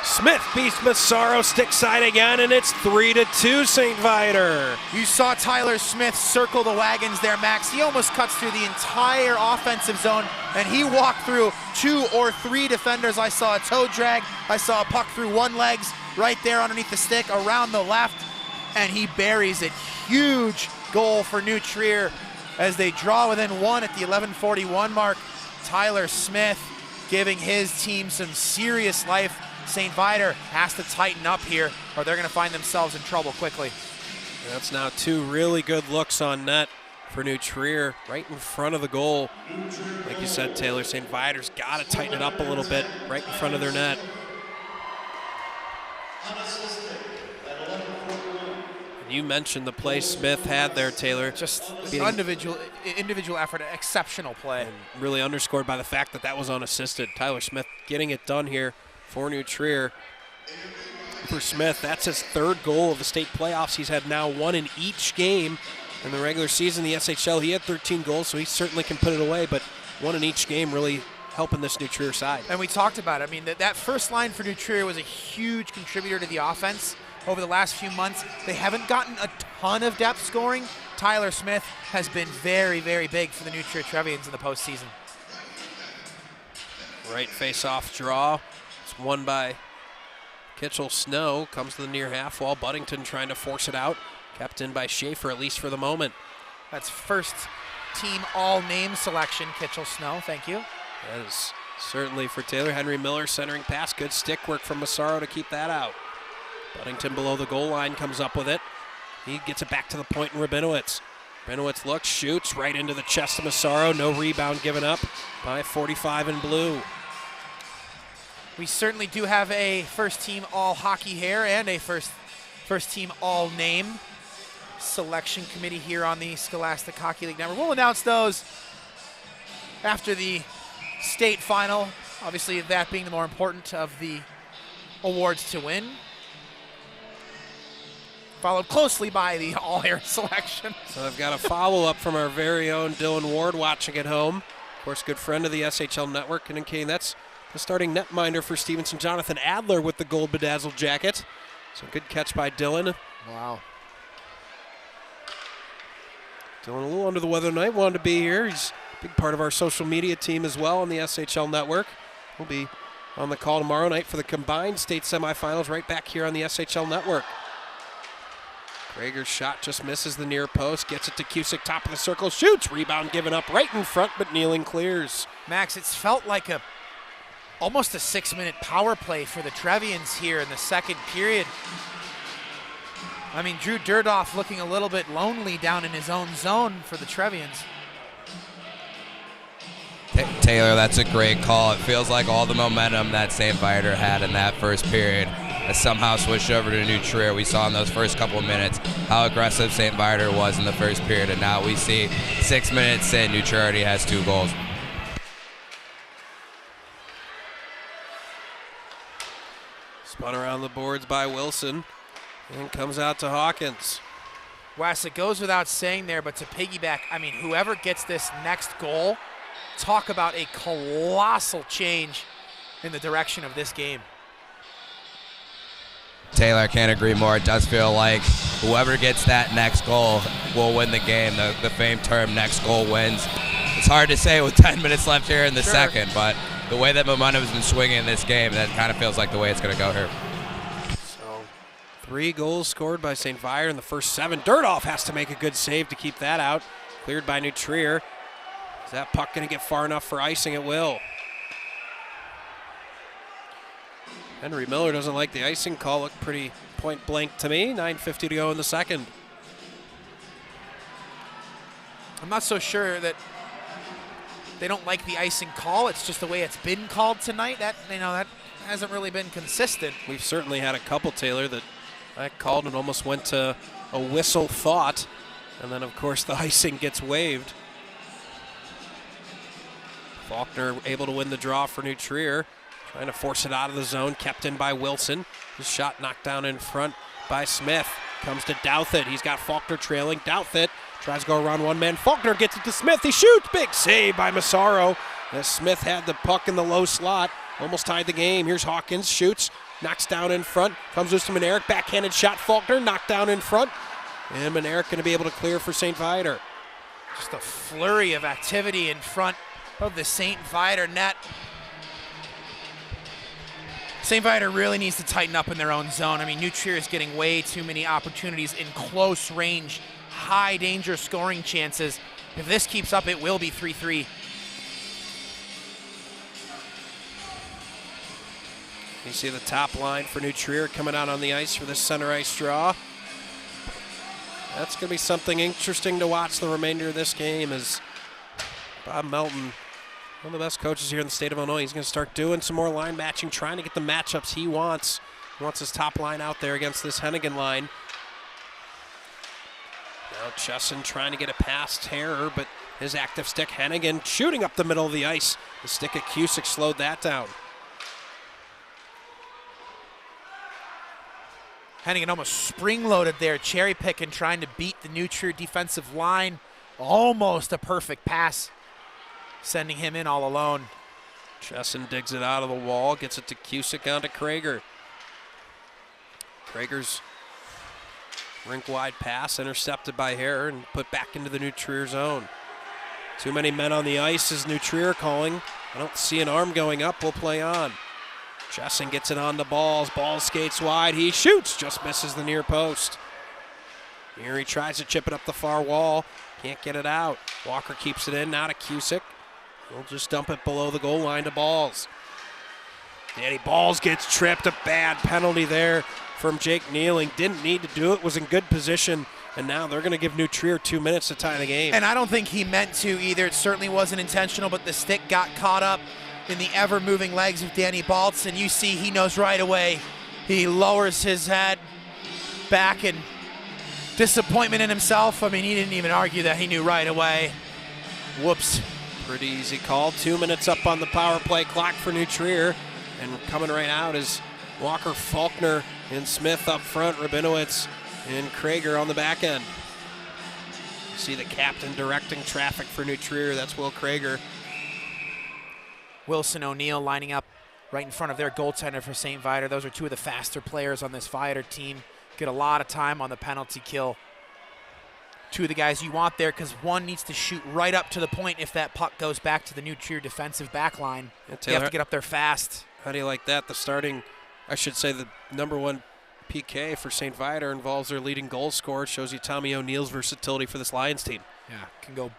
S1: Smith beats Massaro stick side again, and it's 3-2 St. Viator.
S4: You saw Tyler Smith circle the wagons there, Max. He almost cuts through the entire offensive zone, and he walked through 2 or 3 defenders. I saw a toe drag. I saw a puck through one legs right there underneath the stick around the left, and he buries it. Huge goal for New Trier as they draw within 1 at the 11:41 mark. Tyler Smith giving his team some serious life. St. Viator has to tighten up here or they're going to find themselves in trouble quickly.
S1: That's now 2 really good looks on net for New Trier right in front of the goal. Like you said, Taylor, St. Viator's got to tighten it up a little bit right in front of their net. And you mentioned the play Smith had there, Taylor.
S4: Just individual effort, exceptional play.
S1: And really underscored by the fact that that was unassisted. Tyler Smith getting it done here for New Trier. For Smith, that's his 3rd goal of the state playoffs. He's had now 1 in each game in the regular season. The SHL, he had 13 goals, so he certainly can put it away, but 1 in each game really helping this New Trier side.
S4: And we talked about it. I mean, that first line for New Trier was a huge contributor to the offense over the last few months. They haven't gotten a ton of depth scoring. Tyler Smith has been very, very big for the New Trier Trevians in the postseason.
S1: Right face-off draw. It's won by Kitchell Snow. Comes to the near half wall. Buddington trying to force it out. Kept in by Schaefer, at least for the moment.
S4: That's first team all-name selection, Kitchell Snow. Thank you.
S1: That is certainly for Taylor. Henry Miller centering pass. Good stick work from Massaro to keep that out. Buddington below the goal line comes up with it. He gets it back to the point in Rabinowitz. Rabinowitz looks, shoots right into the chest of Massaro. No rebound given up by 45 in blue.
S4: We certainly do have a first-team all-hockey here and a first-team all-name selection committee here on the Scholastic Hockey League Network. We'll announce those after the state final, obviously that being the more important of the awards to win, followed closely by the all-air selection.
S1: So I've got a follow-up from our very own Dylan Ward watching at home. Of course, good friend of the SHL Network, and indicating that's the starting netminder for Stevenson, Jonathan Adler, with the gold bedazzled jacket. So good catch by Dylan.
S4: Wow.
S1: Dylan a little under the weather tonight, wanted to be here. He's a big part of our social media team as well on the SHL Network. We'll be on the call tomorrow night for the combined state semifinals right back here on the SHL Network. Krager's shot just misses the near post, gets it to Cusick, top of the circle, shoots, rebound given up right in front, but Kneeling clears.
S4: Max, it's felt like almost a 6-minute power play for the Trevians here in the second period. I mean, Drew Durdoff looking a little bit lonely down in his own zone for the Trevians.
S2: Taylor, that's a great call. It feels like all the momentum that St. Viator had in that first period has somehow switched over to New Trier. We saw in those first couple of minutes how aggressive St. Viator was in the first period, and now we see 6 minutes in, New Trier already has 2 goals.
S1: Spun around the boards by Wilson and comes out to Hawkins.
S4: Wes, it goes without saying there, but to piggyback, I mean, whoever gets this next goal, talk about a colossal change in the direction of this game.
S2: Taylor, I can't agree more. It does feel like whoever gets that next goal will win the game. The famed term, next goal wins. It's hard to say with 10 minutes left here in the second, but the way that momentum has been swinging in this game, that kind of feels like the way it's going to go here.
S1: So 3 goals scored by St. Viator in the first 7. Durdoff has to make a good save to keep that out. Cleared by New Trier. Is that puck going to get far enough for icing? It will. Henry Miller doesn't like the icing call. Looked pretty point blank to me. 9:50 to go in the second.
S4: I'm not so sure that they don't like the icing call. It's just the way it's been called tonight. That hasn't really been consistent.
S1: We've certainly had a couple, Taylor, that I called and almost went to a whistle thought, and then of course the icing gets waived. Faulkner able to win the draw for New Trier, trying to force it out of the zone, kept in by Wilson. His shot knocked down in front by Smith. Comes to Douthit. He's got Faulkner trailing. Douthit tries to go around one man. Faulkner gets it to Smith. He shoots. Big save by Massaro. As Smith had the puck in the low slot. Almost tied the game. Here's Hawkins. Shoots. Knocks down in front. Comes loose to Manerick. Backhanded shot. Faulkner knocked down in front. And Manerick going to be able to clear for St. Viator.
S4: Just a flurry of activity in front of the St. Viator net. St. Viator really needs to tighten up in their own zone. I mean, New Trier is getting way too many opportunities in close range, high danger scoring chances. If this keeps up, it will be 3-3.
S1: You see the top line for New Trier coming out on the ice for this center ice draw. That's going to be something interesting to watch the remainder of this game as Bob Melton, one of the best coaches here in the state of Illinois, he's going to start doing some more line matching, trying to get the matchups he wants. He wants his top line out there against this Hennigan line. Now Chesson trying to get it past Terror, but his active stick, Hennigan, shooting up the middle of the ice. The stick of Cusick slowed that down.
S4: Hennigan almost spring-loaded there, cherry-picking, trying to beat the New Trier defensive line. Almost a perfect pass, sending him in all alone.
S1: Chesson digs it out of the wall, gets it to Cusick onto Krager. Krager's rink-wide pass intercepted by Hare and put back into the New Trier zone. Too many men on the ice is New Trier calling. I don't see an arm going up. We'll play on. Chesson gets it on the balls. Ball skates wide. He shoots. Just misses the near post. Here he tries to chip it up the far wall. Can't get it out. Walker keeps it in. Now to Cusick. He'll just dump it below the goal line to Balls. Danny Balls gets tripped. A bad penalty there from Jake Nealing. Didn't need to do it. Was in good position. And now they're going to give New Trier 2 minutes to tie the game.
S4: And I don't think he meant to either. It certainly wasn't intentional, but the stick got caught up in the ever-moving legs of Danny Baltz, and you see he knows right away. He lowers his head back in disappointment in himself. I mean, he didn't even argue that. He knew right away. Whoops.
S1: Pretty easy call. 2 minutes up on the power play clock for New Trier. And coming right out is Walker, Faulkner, and Smith up front. Rabinowitz and Krager on the back end. You see the captain directing traffic for New Trier. That's Will Krager.
S4: Wilson O'Neill lining up right in front of their goaltender for St. Viator. Those are two of the faster players on this Viator team. Get a lot of time on the penalty kill. Two of the guys you want there because one needs to shoot right up to the point if that puck goes back to the New Trier defensive back line. You have to get up there fast.
S1: How do you like that? The number one PK for St. Viator involves their leading goal scorer. Shows you Tommy O'Neill's versatility for this Lions team.
S4: Yeah, can go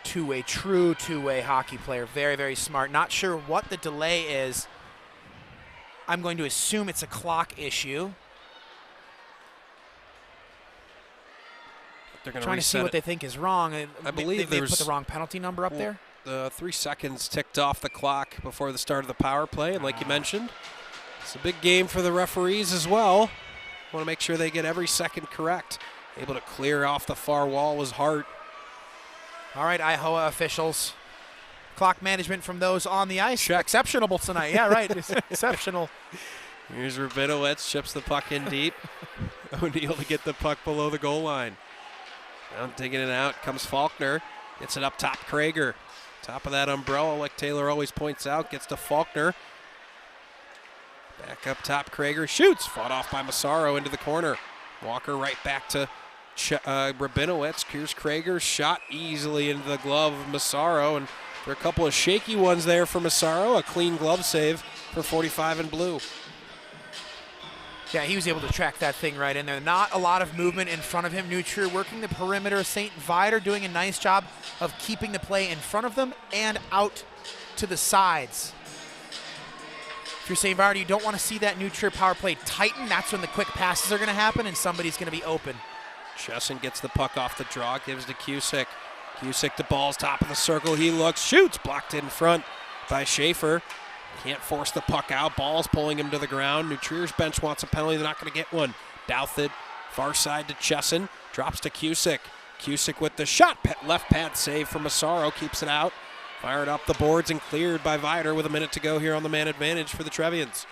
S4: true two-way hockey player. Very, very smart. Not sure what the delay is. I'm going to assume it's a clock issue.
S1: They're going
S4: trying to see what they think is wrong.
S1: I believe
S4: they put the wrong penalty number up there.
S1: The 3 seconds ticked off the clock before the start of the power play, and like you mentioned, it's a big game for the referees as well. Want to make sure they get every second correct. Able to clear off the far wall was Hart.
S4: All right, Iowa officials. Clock management from those on the ice.
S1: Check.
S4: Exceptional tonight. Yeah, right. Exceptional.
S1: Here's Rabinowitz, chips the puck in deep. O'Neill to get the puck below the goal line. Now digging it out comes Faulkner. Gets it up top, Krager. Top of that umbrella, like Taylor always points out, gets to Faulkner. Back up top, Krager shoots. Fought off by Massaro into the corner. Walker right back to Rabinowitz. Here's Krager, shot easily into the glove of Massaro. And there are a couple of shaky ones there for Massaro. A clean glove save for 45 in blue.
S4: Yeah, he was able to track that thing right in there. Not a lot of movement in front of him. New Trier working the perimeter. St. Viator doing a nice job of keeping the play in front of them and out to the sides. If you're St. Viator, you don't want to see that New Trier power play tighten. That's when the quick passes are going to happen and somebody's going to be open.
S1: Chesson gets the puck off the draw, gives to Cusick. Cusick to Balls, top of the circle. He looks, shoots, blocked in front by Schaefer. Can't force the puck out. Balls pulling him to the ground. New Trier's bench wants a penalty. They're not going to get one. Douthit, far side to Chesson. Drops to Cusick. Cusick with the shot. Left pad save from Massaro. Keeps it out. Fired up the boards and cleared by Viator with a minute to go here on the man advantage for the Trevians.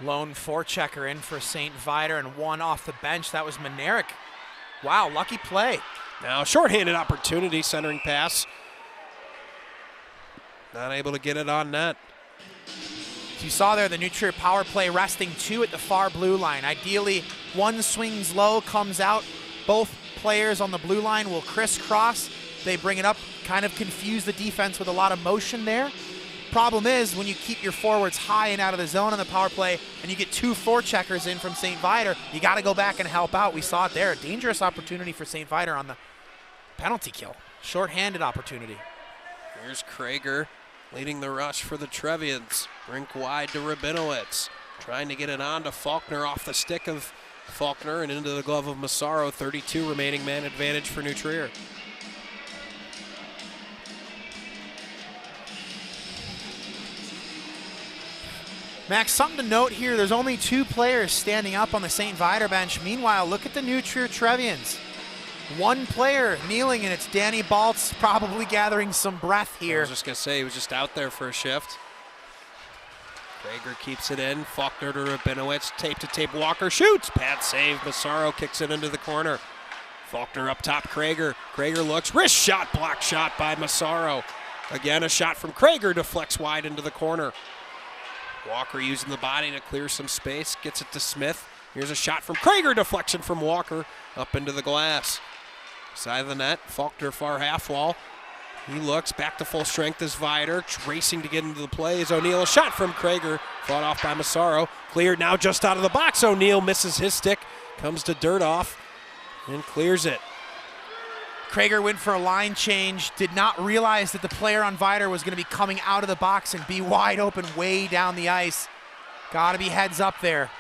S4: Lone forechecker in for St. Viator and one off the bench. That was Manerick. Wow, lucky play.
S1: Now shorthanded opportunity. Centering pass. Not able to get it on net.
S4: As you saw there, the New Trier power play resting 2 at the far blue line. Ideally, one swings low, comes out. Both players on the blue line will crisscross. They bring it up, kind of confuse the defense with a lot of motion there. Problem is, when you keep your forwards high and out of the zone on the power play and you get 2 forecheckers in from St. Viator, you got to go back and help out. We saw it there. A dangerous opportunity for St. Viator on the penalty kill. Short-handed opportunity.
S1: Here's Krager leading the rush for the Trevians. Rink wide to Rabinowitz. Trying to get it on to Faulkner off the stick of Faulkner and into the glove of Massaro. 32 remaining man advantage for New Trier.
S4: Max, something to note here, there's only 2 players standing up on the St. Viator bench. Meanwhile, look at the New Trier Trevians. 1 player kneeling, and it's Danny Baltz probably gathering some breath here.
S1: I was just going to say, he was just out there for a shift. Krager keeps it in. Faulkner to Rabinowitz. Tape to tape. Walker shoots. Pad save. Massaro kicks it into the corner. Faulkner up top. Krager. Krager looks. Wrist shot. Block shot by Massaro. Again, a shot from Krager deflects wide into the corner. Walker using the body to clear some space, gets it to Smith. Here's a shot from Krager, deflection from Walker, up into the glass. Side of the net, Faulkner far half wall. He looks back to full strength as Viator, racing to get into the play as O'Neal. A shot from Krager, fought off by Massaro. Cleared now just out of the box. O'Neal misses his stick, comes to Dirtoff, and clears it.
S4: Krager went for a line change, did not realize that the player on Viator was going to be coming out of the box and be wide open way down the ice. Got to be heads up there.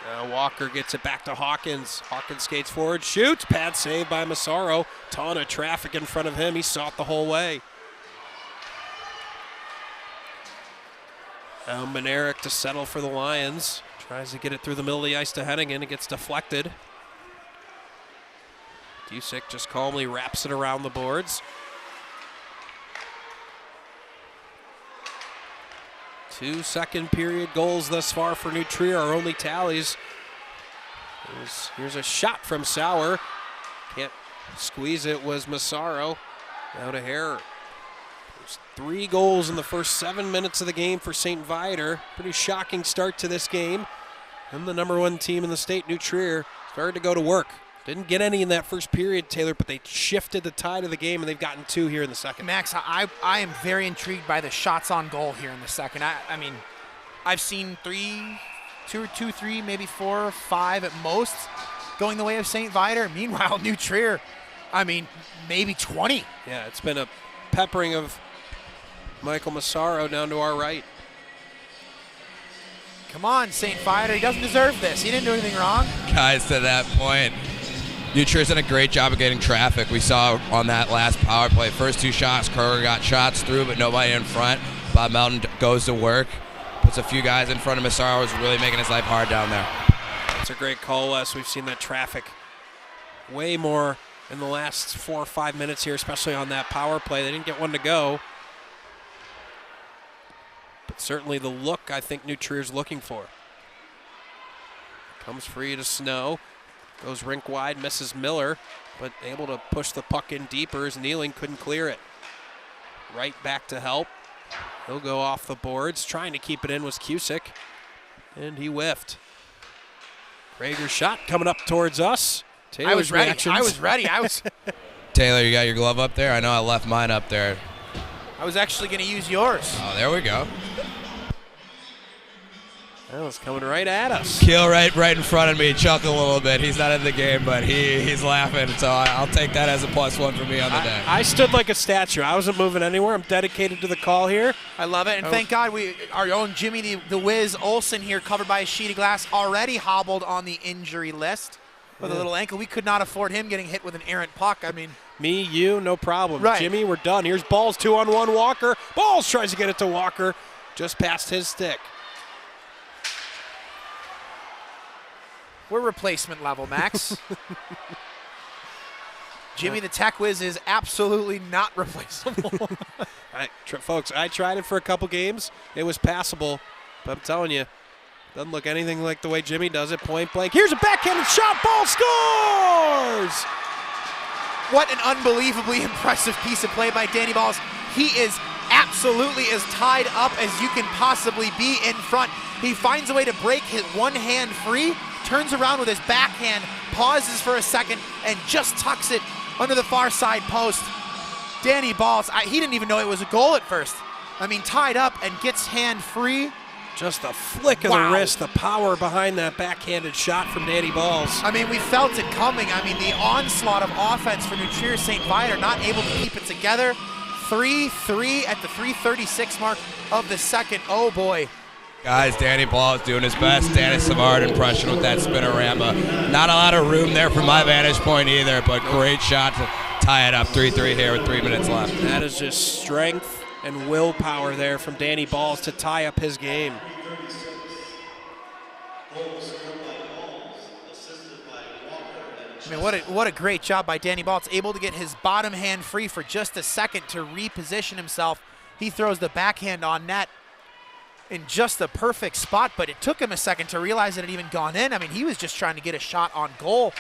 S1: Now Walker gets it back to Hawkins. Hawkins skates forward, shoots, pad save by Massaro. Ton of traffic in front of him. He saw it the whole way. Now Manerick to settle for the Lions. Tries to get it through the middle of the ice to Hennigan. It gets deflected. Dusick just calmly wraps it around the boards. 2 second period goals thus far for New Trier, our only tallies. Here's a shot from Sauer. Can't squeeze it, was Massaro. Now to Herr. There's 3 goals in the first 7 minutes of the game for St. Viator. Pretty shocking start to this game. And the #1 team in the state, New Trier, started to go to work. Didn't get any in that first period, Taylor, but they shifted the tide of the game, and they've gotten 2 here in the second.
S4: Max, I am very intrigued by the shots on goal here in the second. I mean, I've seen 2 or 3, maybe 4 or 5 at most going the way of St. Viator. Meanwhile, New Trier, I mean, maybe 20.
S1: Yeah, it's been a peppering of Michael Massaro down to our right.
S4: Come on, St. Viator, he doesn't deserve this. He didn't do anything wrong.
S2: Guys, to that point, New Trier's done a great job of getting traffic. We saw on that last power play, first 2 shots, Kroger got shots through, but nobody in front. Bob Melton goes to work, puts a few guys in front of Massaro, who's really making his life hard down there.
S1: That's a great call, Wes. We've seen that traffic way more in the last 4 or 5 minutes here, especially on that power play. They didn't get one to go. But certainly the look I think New Trier's looking for. Comes free to Snow. Goes rink wide, misses Miller, but able to push the puck in deeper as Kneeling couldn't clear it. Right back to help. He'll go off the boards. Trying to keep it in was Cusick, and he whiffed. Krager's shot coming up towards us. Taylor's
S4: I was ready.
S1: reactions.
S4: I was ready.
S2: Taylor, you got your glove up there? I know I left mine up there.
S4: I was actually going to use yours.
S2: Oh, there we go.
S1: That was coming right at us.
S2: Keel right in front of me, chuckle a little bit. He's not in the game, but he's laughing, so I'll take that as a +1 for me on the day.
S1: I stood like a statue. I wasn't moving anywhere. I'm dedicated to the call here.
S4: I love it, and thank God our own Jimmy the Wiz Olsen here, covered by a sheet of glass, already hobbled on the injury list with a little ankle. We could not afford him getting hit with an errant puck. I mean,
S1: me, you, no problem.
S4: Right.
S1: Jimmy, we're done. Here's Balls 2-on-1 Walker. Balls tries to get it to Walker, just past his stick.
S4: we're replacement level, Max. Jimmy the Tech Whiz is absolutely not replaceable.
S1: Folks, I tried it for a couple games. It was passable, but I'm telling you, doesn't look anything like the way Jimmy does it. Point blank. Here's a backhanded shot. Ball scores!
S4: What an unbelievably impressive piece of play by Danny Balls. He is absolutely as tied up as you can possibly be in front. He finds a way to break his one hand free, turns around with his backhand, pauses for a second, and just tucks it under the far side post. Danny Balls, he didn't even know it was a goal at first. I mean, tied up and gets hand free.
S1: Just a flick of the wrist, the power behind that backhanded shot from Danny Balls.
S4: I mean, we felt it coming. I mean, the onslaught of offense for New Trier St. Viator, not able to keep it together. 3-3 at the 3:36 mark of the second. Oh, boy.
S2: Guys, Danny Balls doing his best Dennis Savard impression with that spinorama. Not a lot of room there from my vantage point either, but great shot to tie it up 3-3 here with 3 minutes left.
S1: That is just strength and willpower there from Danny Balls to tie up his game.
S4: I mean, what a great job by Danny Balls. Able to get his bottom hand free for just a second to reposition himself. He throws the backhand on net in just the perfect spot, but it took him a second to realize it had even gone in. I mean, he was just trying to get a shot on goal.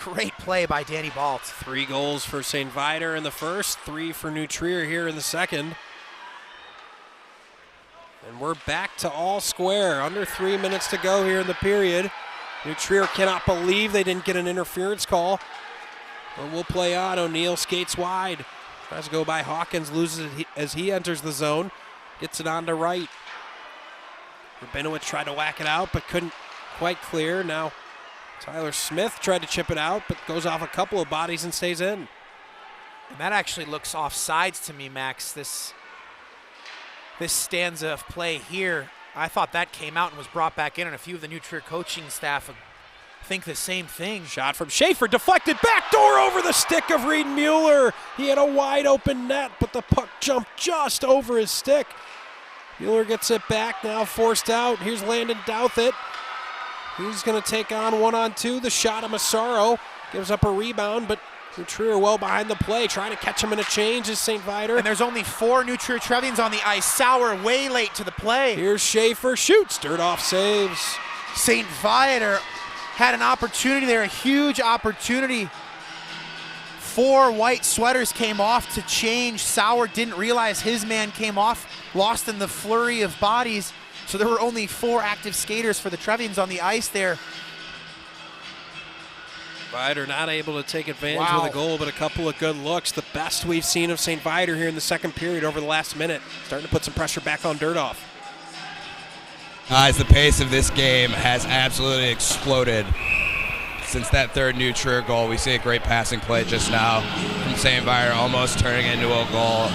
S4: Great play by Danny Baltz.
S1: 3 goals for St. Viator in the first, 3 for New Trier here in the second. And we're back to all square. Under 3 minutes to go here in the period. New Trier cannot believe they didn't get an interference call. But we'll play on. O'Neill skates wide. Tries to go by Hawkins, loses it as he enters the zone. Gets it on to right. Rabinowitz tried to whack it out, but couldn't quite clear. Now Tyler Smith tried to chip it out, but goes off a couple of bodies and stays in.
S4: And that actually looks offsides to me, Max. This stanza of play here, I thought that came out and was brought back in, and a few of the New Trier coaching staff think the same thing.
S1: Shot from Schaefer, deflected, backdoor over the stick of Reed Mueller. He had a wide open net, but the puck jumped just over his stick. Mueller gets it back, now forced out. Here's Landon Douthit. He's going to take on 1-on-2. The shot of Massaro gives up a rebound, but New Trier well behind the play, trying to catch him in a change is St. Viator.
S4: And there's only 4 New Trier Trevians on the ice. Sauer way late to the play.
S1: Here's Schaefer, shoots, Dirdoff saves.
S4: St. Viator had an opportunity there, a huge opportunity. 4 white sweaters came off to change. Sauer didn't realize his man came off, lost in the flurry of bodies. So there were only 4 active skaters for the Trevians on the ice there.
S1: Viator not able to take advantage of the goal, but a couple of good looks. The best we've seen of St. Viator here in the second period over the last minute. Starting to put some pressure back on Dirdoff.
S2: Guys, the pace of this game has absolutely exploded since that third New Trier goal. We see a great passing play just now from St. Viator, almost turning into a goal.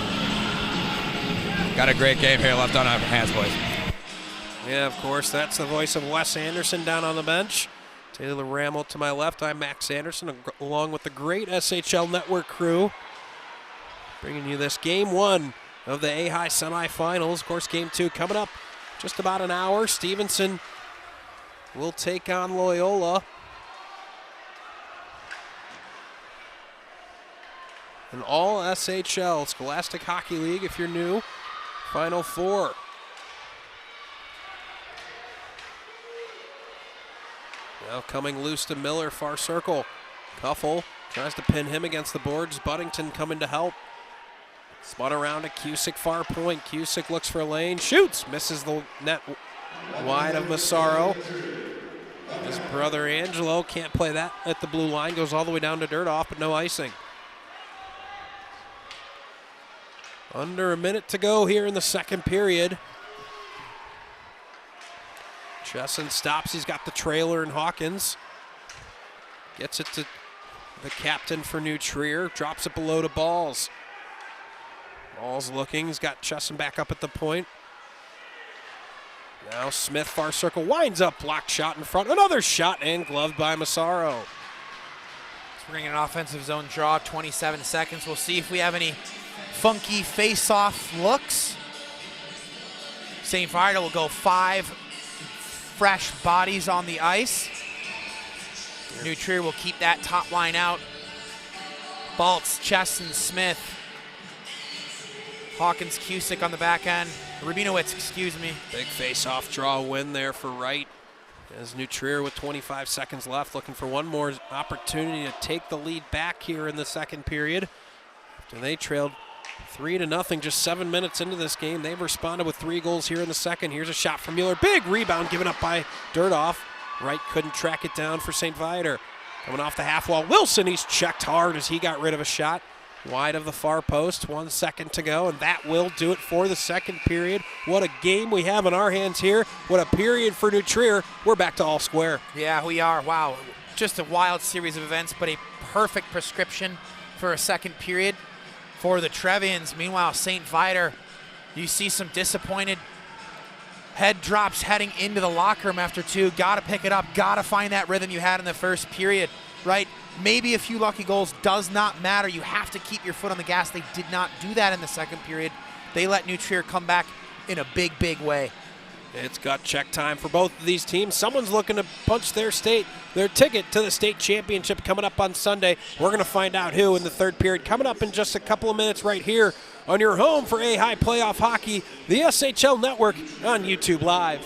S2: Got a great game here left on our hands, boys.
S1: Yeah, of course, that's the voice of Wes Anderson down on the bench. Taylor Rammel to my left. I'm Max Anderson, along with the great SHL Network crew, bringing you this Game 1 of the A-High semifinals. Of course, Game 2 coming up just about an hour. Stevenson will take on Loyola. An all SHL Scholastic Hockey League, if you're new, Final 4. Now coming loose to Miller, far circle. Kuffel tries to pin him against the boards. Buddington coming to help. Spun around to Cusick, far point. Cusick looks for a lane, shoots, misses the net wide of Massaro. His brother Angelo can't play that at the blue line, goes all the way down to Dirdoff, but no icing. Under a minute to go here in the second period. Chesson stops, he's got the trailer and Hawkins. Gets it to the captain for New Trier, drops it below to Balls. Balls looking, he's got Chesson back up at the point. Now Smith, far circle, winds up, blocked shot in front. Another shot and gloved by Massaro.
S4: Let's bring in an offensive zone draw, 27 seconds. We'll see if we have any funky face-off looks. St. Viator will go 5 fresh bodies on the ice. New Trier will keep that top line out. Baltz, Chesson, Smith, Hawkins, Cusick on the back end. Rabinowitz, excuse me.
S1: Big face-off draw win there for Wright. As New Trier with 25 seconds left, looking for one more opportunity to take the lead back here in the second period. After they trailed 3-0 just 7 minutes into this game, they've responded with 3 goals here in the second. Here's a shot from Mueller. Big rebound given up by Dirdoff. Wright couldn't track it down for St. Viator. Coming off the half wall, Wilson, he's checked hard as he got rid of a shot wide of the far post. 1 second to go, and that will do it for the second period. What a game we have in our hands here. What a period for New Trier. We're back to all square.
S4: Yeah, we are. Wow. Just a wild series of events, but a perfect prescription for a second period for the Trevians. Meanwhile, St. Viator, you see some disappointed head drops heading into the locker room after 2. Got to pick it up. Got to find that rhythm you had in the first period, right? Maybe a few lucky goals does not matter. You have to keep your foot on the gas. They did not do that in the second period. They let New Trier come back in a big, big way.
S1: It's gut check time for both of these teams. Someone's looking to punch their ticket to the state championship coming up on Sunday. We're going to find out who in the third period. Coming up in just a couple of minutes right here on your home for A-High playoff hockey, the SHL Network on YouTube Live.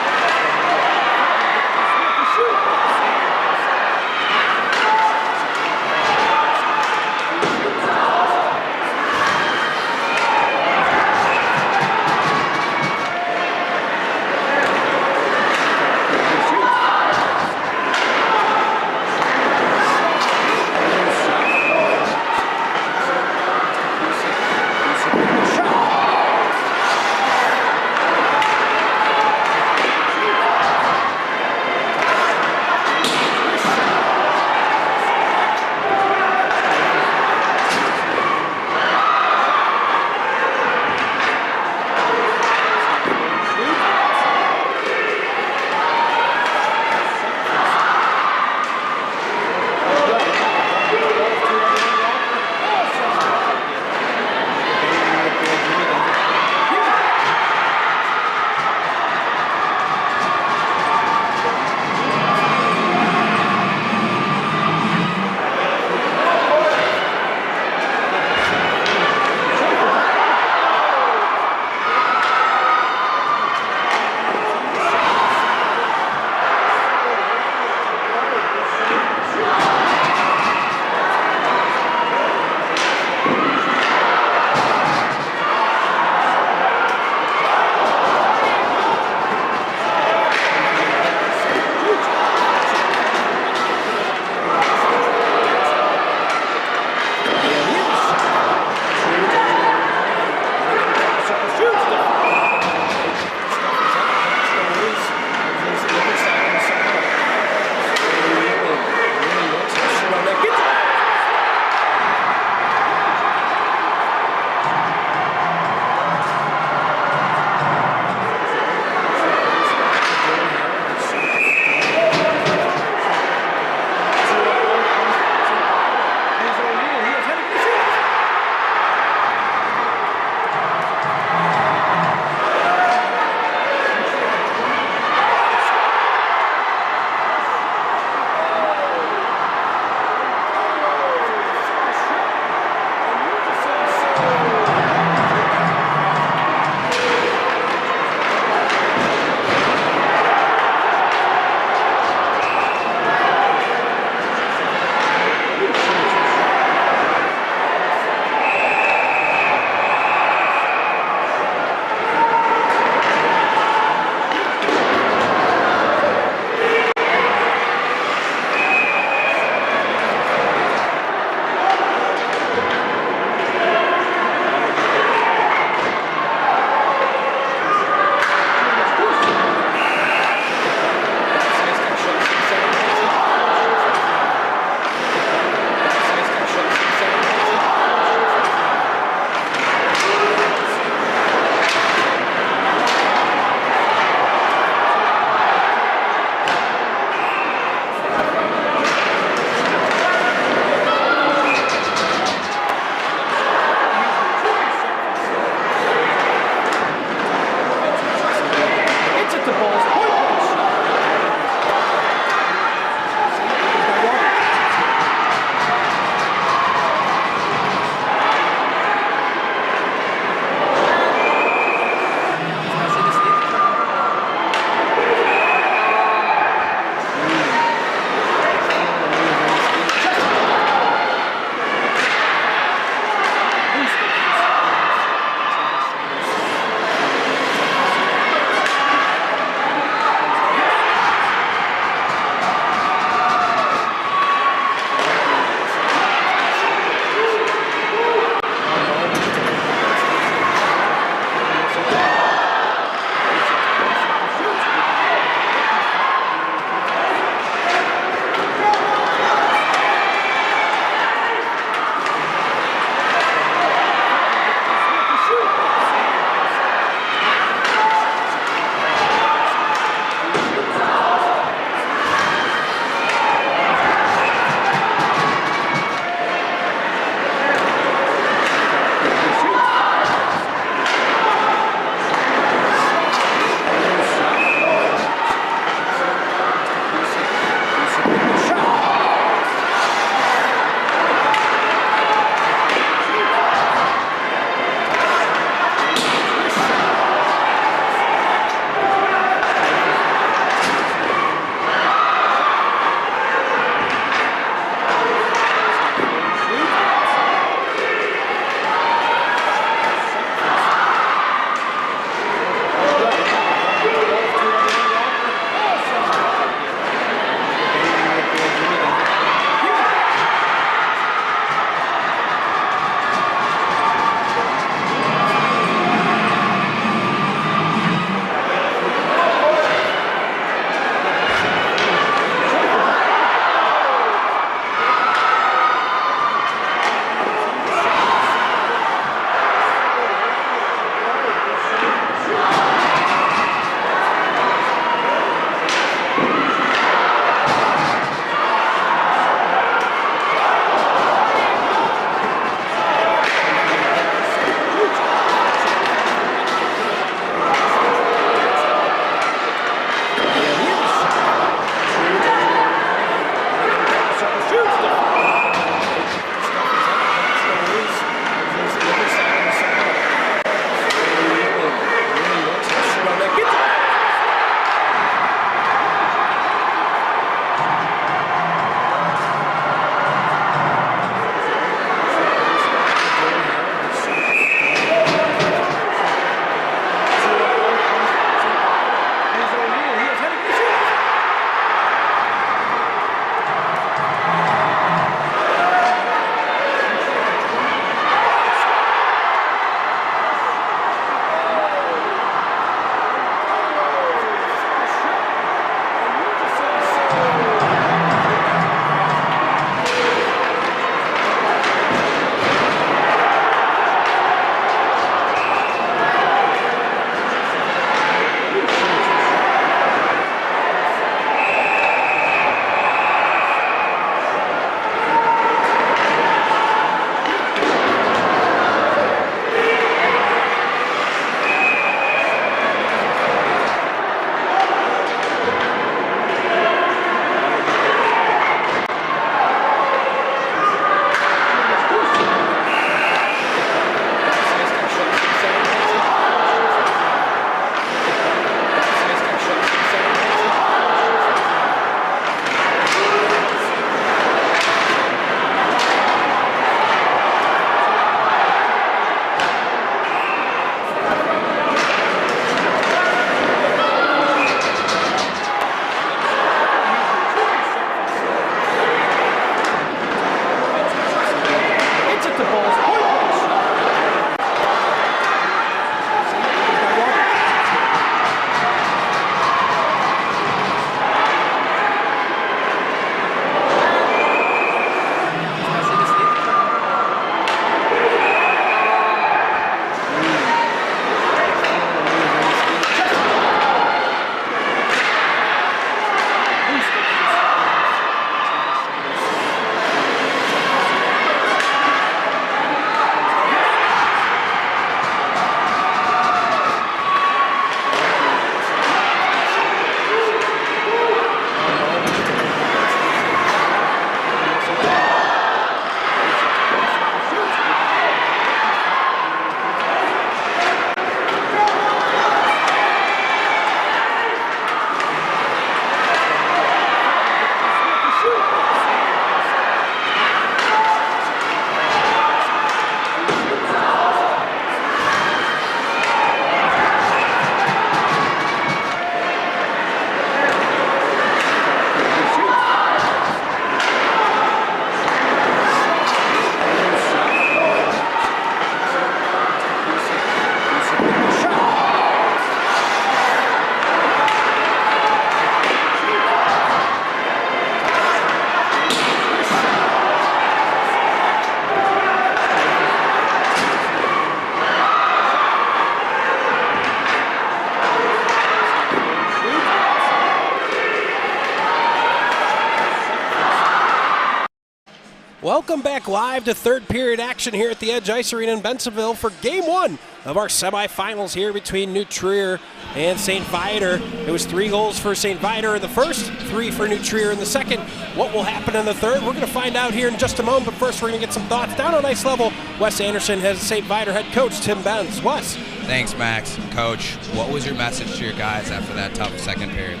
S1: Welcome back live to third period action here at the Edge Ice Arena in Bensenville for game one of our semifinals here between New Trier and St. Viator. It was 3 goals for St. Viator in the first, 3 for New Trier in the second. What will happen in the third? We're going to find out here in just a moment, but first we're going to get some thoughts down on ice level. Wes Anderson has St. Viator head coach Tim Benz. Wes.
S2: Thanks, Max. Coach, what was your message to your guys after that tough second period?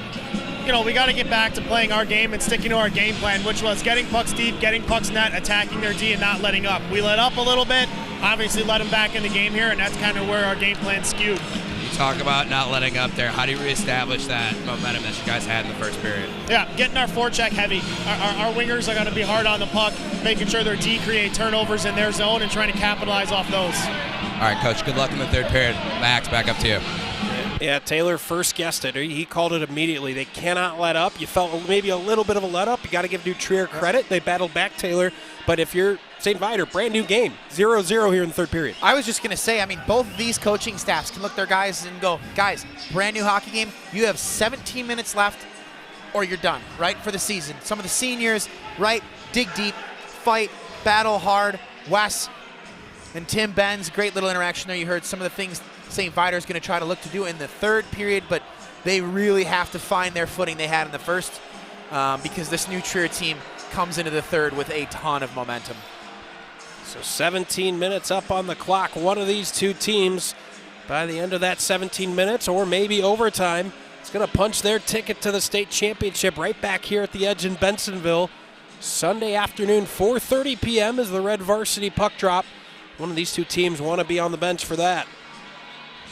S6: You know, we got to get back to playing our game and sticking to our game plan, which was getting pucks deep, getting pucks net, attacking their D, and not letting up. We let up a little bit, obviously let them back in the game here, and that's kind of where our game plan skewed.
S2: You talk about not letting up there. How do you reestablish that momentum that you guys had in the first period?
S6: Yeah, getting our forecheck heavy. Our wingers are going to be hard on the puck, making sure their D create turnovers in their zone and trying to capitalize off those.
S2: All right, Coach, good luck in the third period. Max, back up to you.
S1: Yeah, Taylor first guessed it. He called it immediately. They cannot let up. You felt maybe a little bit of a let up. You got to give New Trier credit. They battled back Taylor. But if you're St. Viator, brand new game, 0-0 here in the third period.
S4: I was just going to say, I mean, both of these coaching staffs can look their guys and go, guys, brand new hockey game. You have 17 minutes left or you're done, right, for the season. Some of the seniors, right, dig deep, fight, battle hard. Wes and Tim Benz, great little interaction there. You heard some of the things St. Viator is going to try to look to do in the third period, but they really have to find their footing they had in the first because this New Trier team comes into the third with a ton of momentum.
S1: So 17 minutes up on the clock. One of these two teams, by the end of that 17 minutes or maybe overtime, is going to punch their ticket to the state championship right back here at the Edge in Bensenville. Sunday afternoon, 4:30 p.m. is the Red Varsity puck drop. One of these two teams want to be on the bench for that.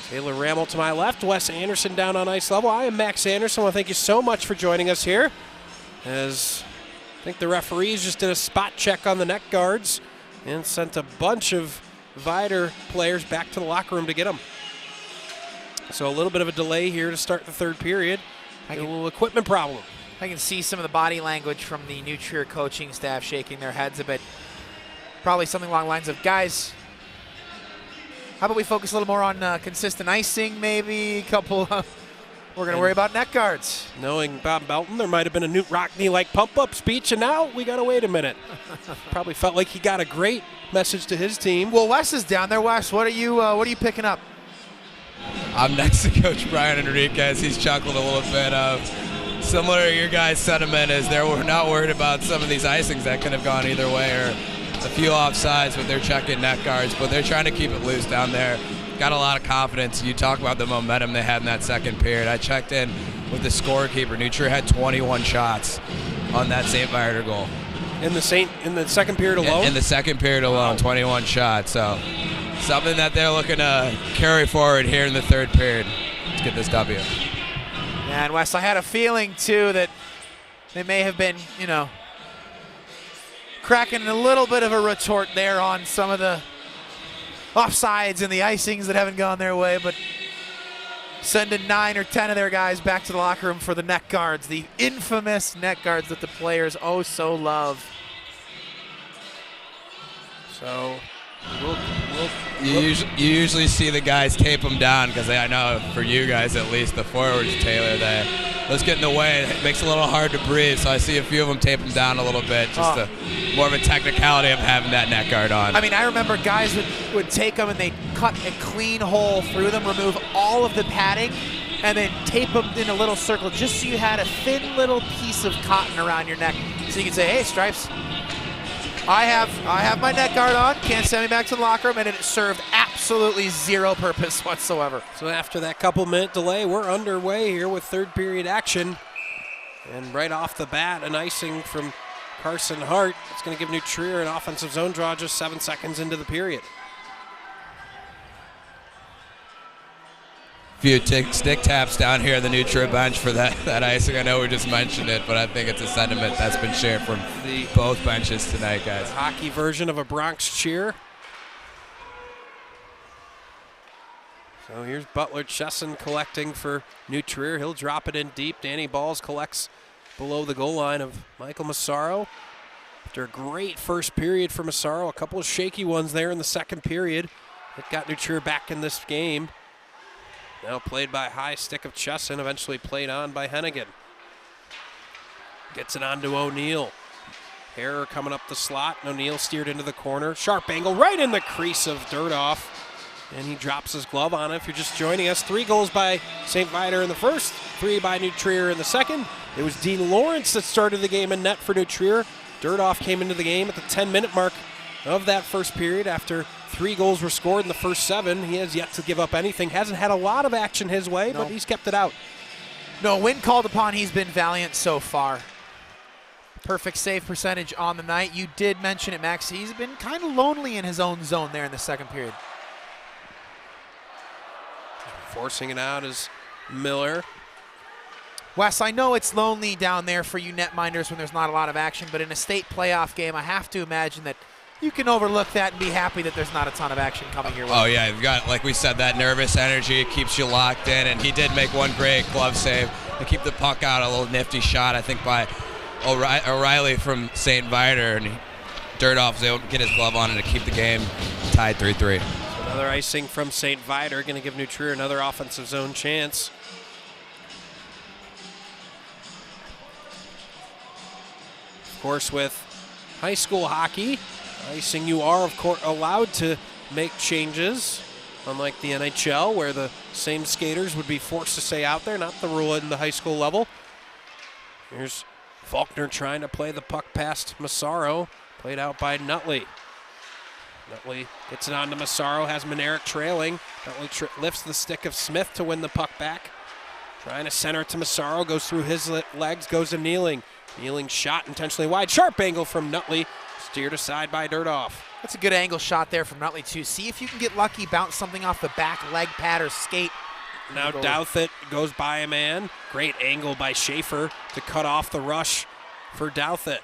S1: Taylor Rammel to my left, Wes Anderson down on ice level. I am Max Anderson. I want to thank you so much for joining us here. As I think the referees just did a spot check on the net guards and sent a bunch of Viator players back to the locker room to get them. So a little bit of a delay here to start the third period. A little equipment problem.
S4: I can see some of the body language from the New Trier coaching staff shaking their heads a bit. Probably something along the lines of, guys, how about we focus a little more on consistent icing, maybe a couple we're going to worry about net guards.
S1: Knowing Bob Belton, there might have been a Newt Rockney-like pump-up speech, and now we got to wait a minute. Probably felt like he got a great message to his team.
S4: Well, Wes is down there. Wes, what are you picking up?
S2: I'm next to Coach Brian Enriquez. He's chuckled a little bit of similar to your guys' sentiment is they're not worried about some of these icings that could have gone either way or a few offsides with their check-in net guards, but they're trying to keep it loose down there. Got a lot of confidence. You talk about the momentum they had in that second period. I checked in with the scorekeeper. New Trier had 21 shots on that St. Viator goal.
S1: In the second period alone?
S2: In the second period alone, 21 shots. So something that they're looking to carry forward here in the third period. Let's get this W.
S4: And Wes, I had a feeling too that they may have been, cracking a little bit of a retort there on some of the offsides and the icings that haven't gone their way, but sending 9 or 10 of their guys back to the locker room for the net guards, the infamous net guards that the players oh so love.
S1: So
S2: you usually see the guys tape them down because I know for you guys at least, the forwards, Taylor, let's get in the way. It makes it a little hard to breathe, so I see a few of them tape them down a little bit, just more of a technicality of having that net guard on.
S4: I mean, I remember guys would take them and they'd cut a clean hole through them, remove all of the padding, and then tape them in a little circle just so you had a thin little piece of cotton around your neck. So you could say, hey, Stripes, I have my net guard on, can't send me back to the locker room, and it served absolutely zero purpose whatsoever.
S1: So after that couple-minute delay, we're underway here with third period action. And right off the bat, an icing from Carson Hart. It's going to give New Trier an offensive zone draw just 7 seconds into the period.
S2: Few stick taps down here on the New Trier bench for that icing. I know we just mentioned it, but I think it's a sentiment that's been shared from both benches tonight, guys.
S1: Hockey version of a Bronx cheer. So here's Butler Chesson collecting for New Trier. He'll drop it in deep. Danny Balls collects below the goal line of Michael Massaro. After a great first period for Massaro, a couple of shaky ones there in the second period. It got New Trier back in this game. Now played by high stick of Chesson, eventually played on by Hennigan. Gets it on to O'Neill. Harrer coming up the slot. O'Neal steered into the corner. Sharp angle right in the crease of Dirdoff. And he drops his glove on it. If you're just joining us, 3 goals by St. Viator in the first, 3 by New Trier in the second. It was Dean Lawrence that started the game in net for New Trier. Dirdoff came into the game at the 10-minute mark of that first period after 3 goals were scored in the first 7. He has yet to give up anything. Hasn't had a lot of action his way, but he's kept it out.
S4: No, when called upon, he's been valiant so far. Perfect save percentage on the night. You did mention it, Max. He's been kind of lonely in his own zone there in the second period.
S1: Forcing it out is Miller.
S4: Wes, I know it's lonely down there for you netminders when there's not a lot of action, but in a state playoff game, I have to imagine that you can overlook that and be happy that there's not a ton of action coming your way.
S2: Oh, yeah, you've got, like we said, that nervous energy. It keeps you locked in, and he did make one great glove save to keep the puck out. A little nifty shot, I think, by O'Reilly from St. Viator, and Dirdoff was able to get his glove on it to keep the game tied 3-3.
S1: Another icing from St. Viator, going to give New Trier another offensive zone chance. Of course, with high school hockey, icing, you are, of course, allowed to make changes, unlike the NHL, where the same skaters would be forced to stay out there, not the rule in the high school level. Here's Faulkner trying to play the puck past Massaro, played out by Nutley. Nutley gets it on to Massaro, has Manerick trailing. Nutley lifts the stick of Smith to win the puck back. Trying to center it to Massaro, goes through his legs, goes to Kneeling. Kneeling shot intentionally wide. Sharp angle from Nutley, steered aside by Dirdoff.
S4: That's a good angle shot there from Nutley, too. See if you can get lucky, bounce something off the back leg pad or skate.
S1: Now Douthit goes by a man. Great angle by Schaefer to cut off the rush for Douthit.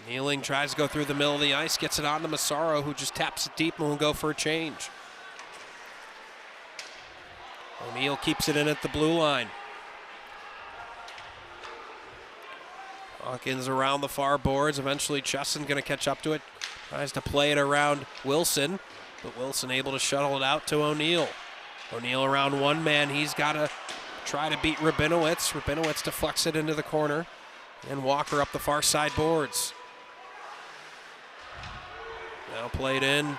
S1: Kneeling tries to go through the middle of the ice, gets it on to Massaro, who just taps it deep and will go for a change. O'Neal keeps it in at the blue line. Hawkins around the far boards. Eventually Chesson going to catch up to it. Tries to play it around Wilson, but Wilson able to shuttle it out to O'Neal. O'Neal around one man. He's got to try to beat Rabinowitz. Rabinowitz deflects it into the corner. And Walker up the far side boards. Now played in.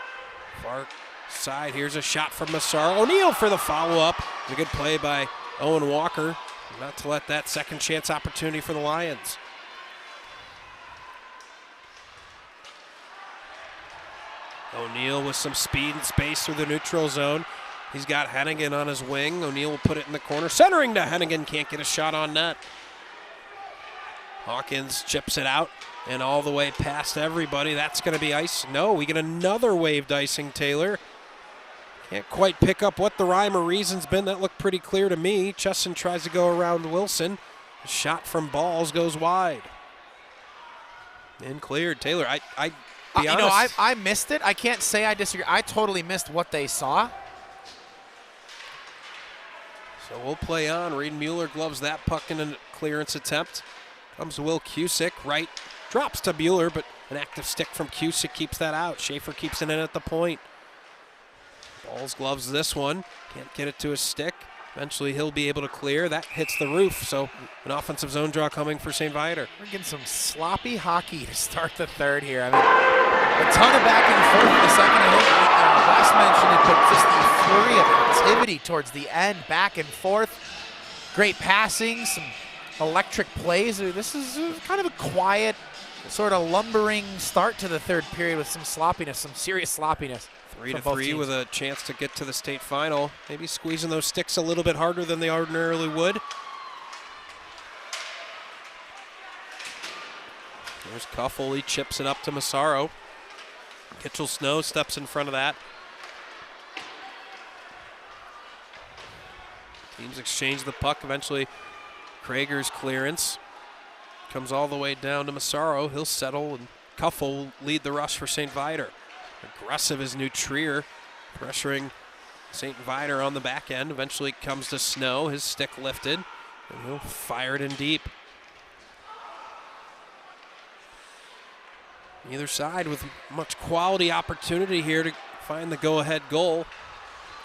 S1: Far side. Here's a shot from Massaro. O'Neal for the follow-up. It's a good play by Owen Walker. Not to let that second chance opportunity for the Lions. O'Neal with some speed and space through the neutral zone. He's got Hennigan on his wing. O'Neal will put it in the corner. Centering to Hennigan. Can't get a shot on net. Hawkins chips it out and all the way past everybody. That's going to be ice. No, we get another waved icing, Taylor. Can't quite pick up what the rhyme or reason's been. That looked pretty clear to me. Chesson tries to go around Wilson. A shot from Balls goes wide. And cleared. Taylor,
S4: I missed it. I can't say I disagree. I totally missed what they saw.
S1: So we'll play on. Reed Mueller gloves that puck in a clearance attempt. Comes Will Cusick, right. Drops to Mueller, but an active stick from Cusick keeps that out. Schaefer keeps it in at the point. Balls gloves this one. Can't get it to his stick. Eventually he'll be able to clear. That hits the roof, so an offensive zone draw coming for St. Viator.
S4: We're getting some sloppy hockey to start the third here. I mean, a ton of back and forth in the second. I think Wes mentioned it, but just the flurry of activity towards the end, back and forth. Great passing, some electric plays. This is kind of a quiet, sort of lumbering start to the third period with some sloppiness, some serious sloppiness.
S1: 3-3 with a chance to get to the state final. Maybe squeezing those sticks a little bit harder than they ordinarily would. There's Kuffel. He chips it up to Massaro. Kitchell Snow steps in front of that. Teams exchange the puck. Eventually, Krager's clearance comes all the way down to Massaro. He'll settle, and Kuffel will lead the rush for St. Viator. Aggressive is New Trier, pressuring St. Viator on the back end. Eventually comes to Snow, his stick lifted, and he'll fire it in deep. Either side with much quality opportunity here to find the go-ahead goal.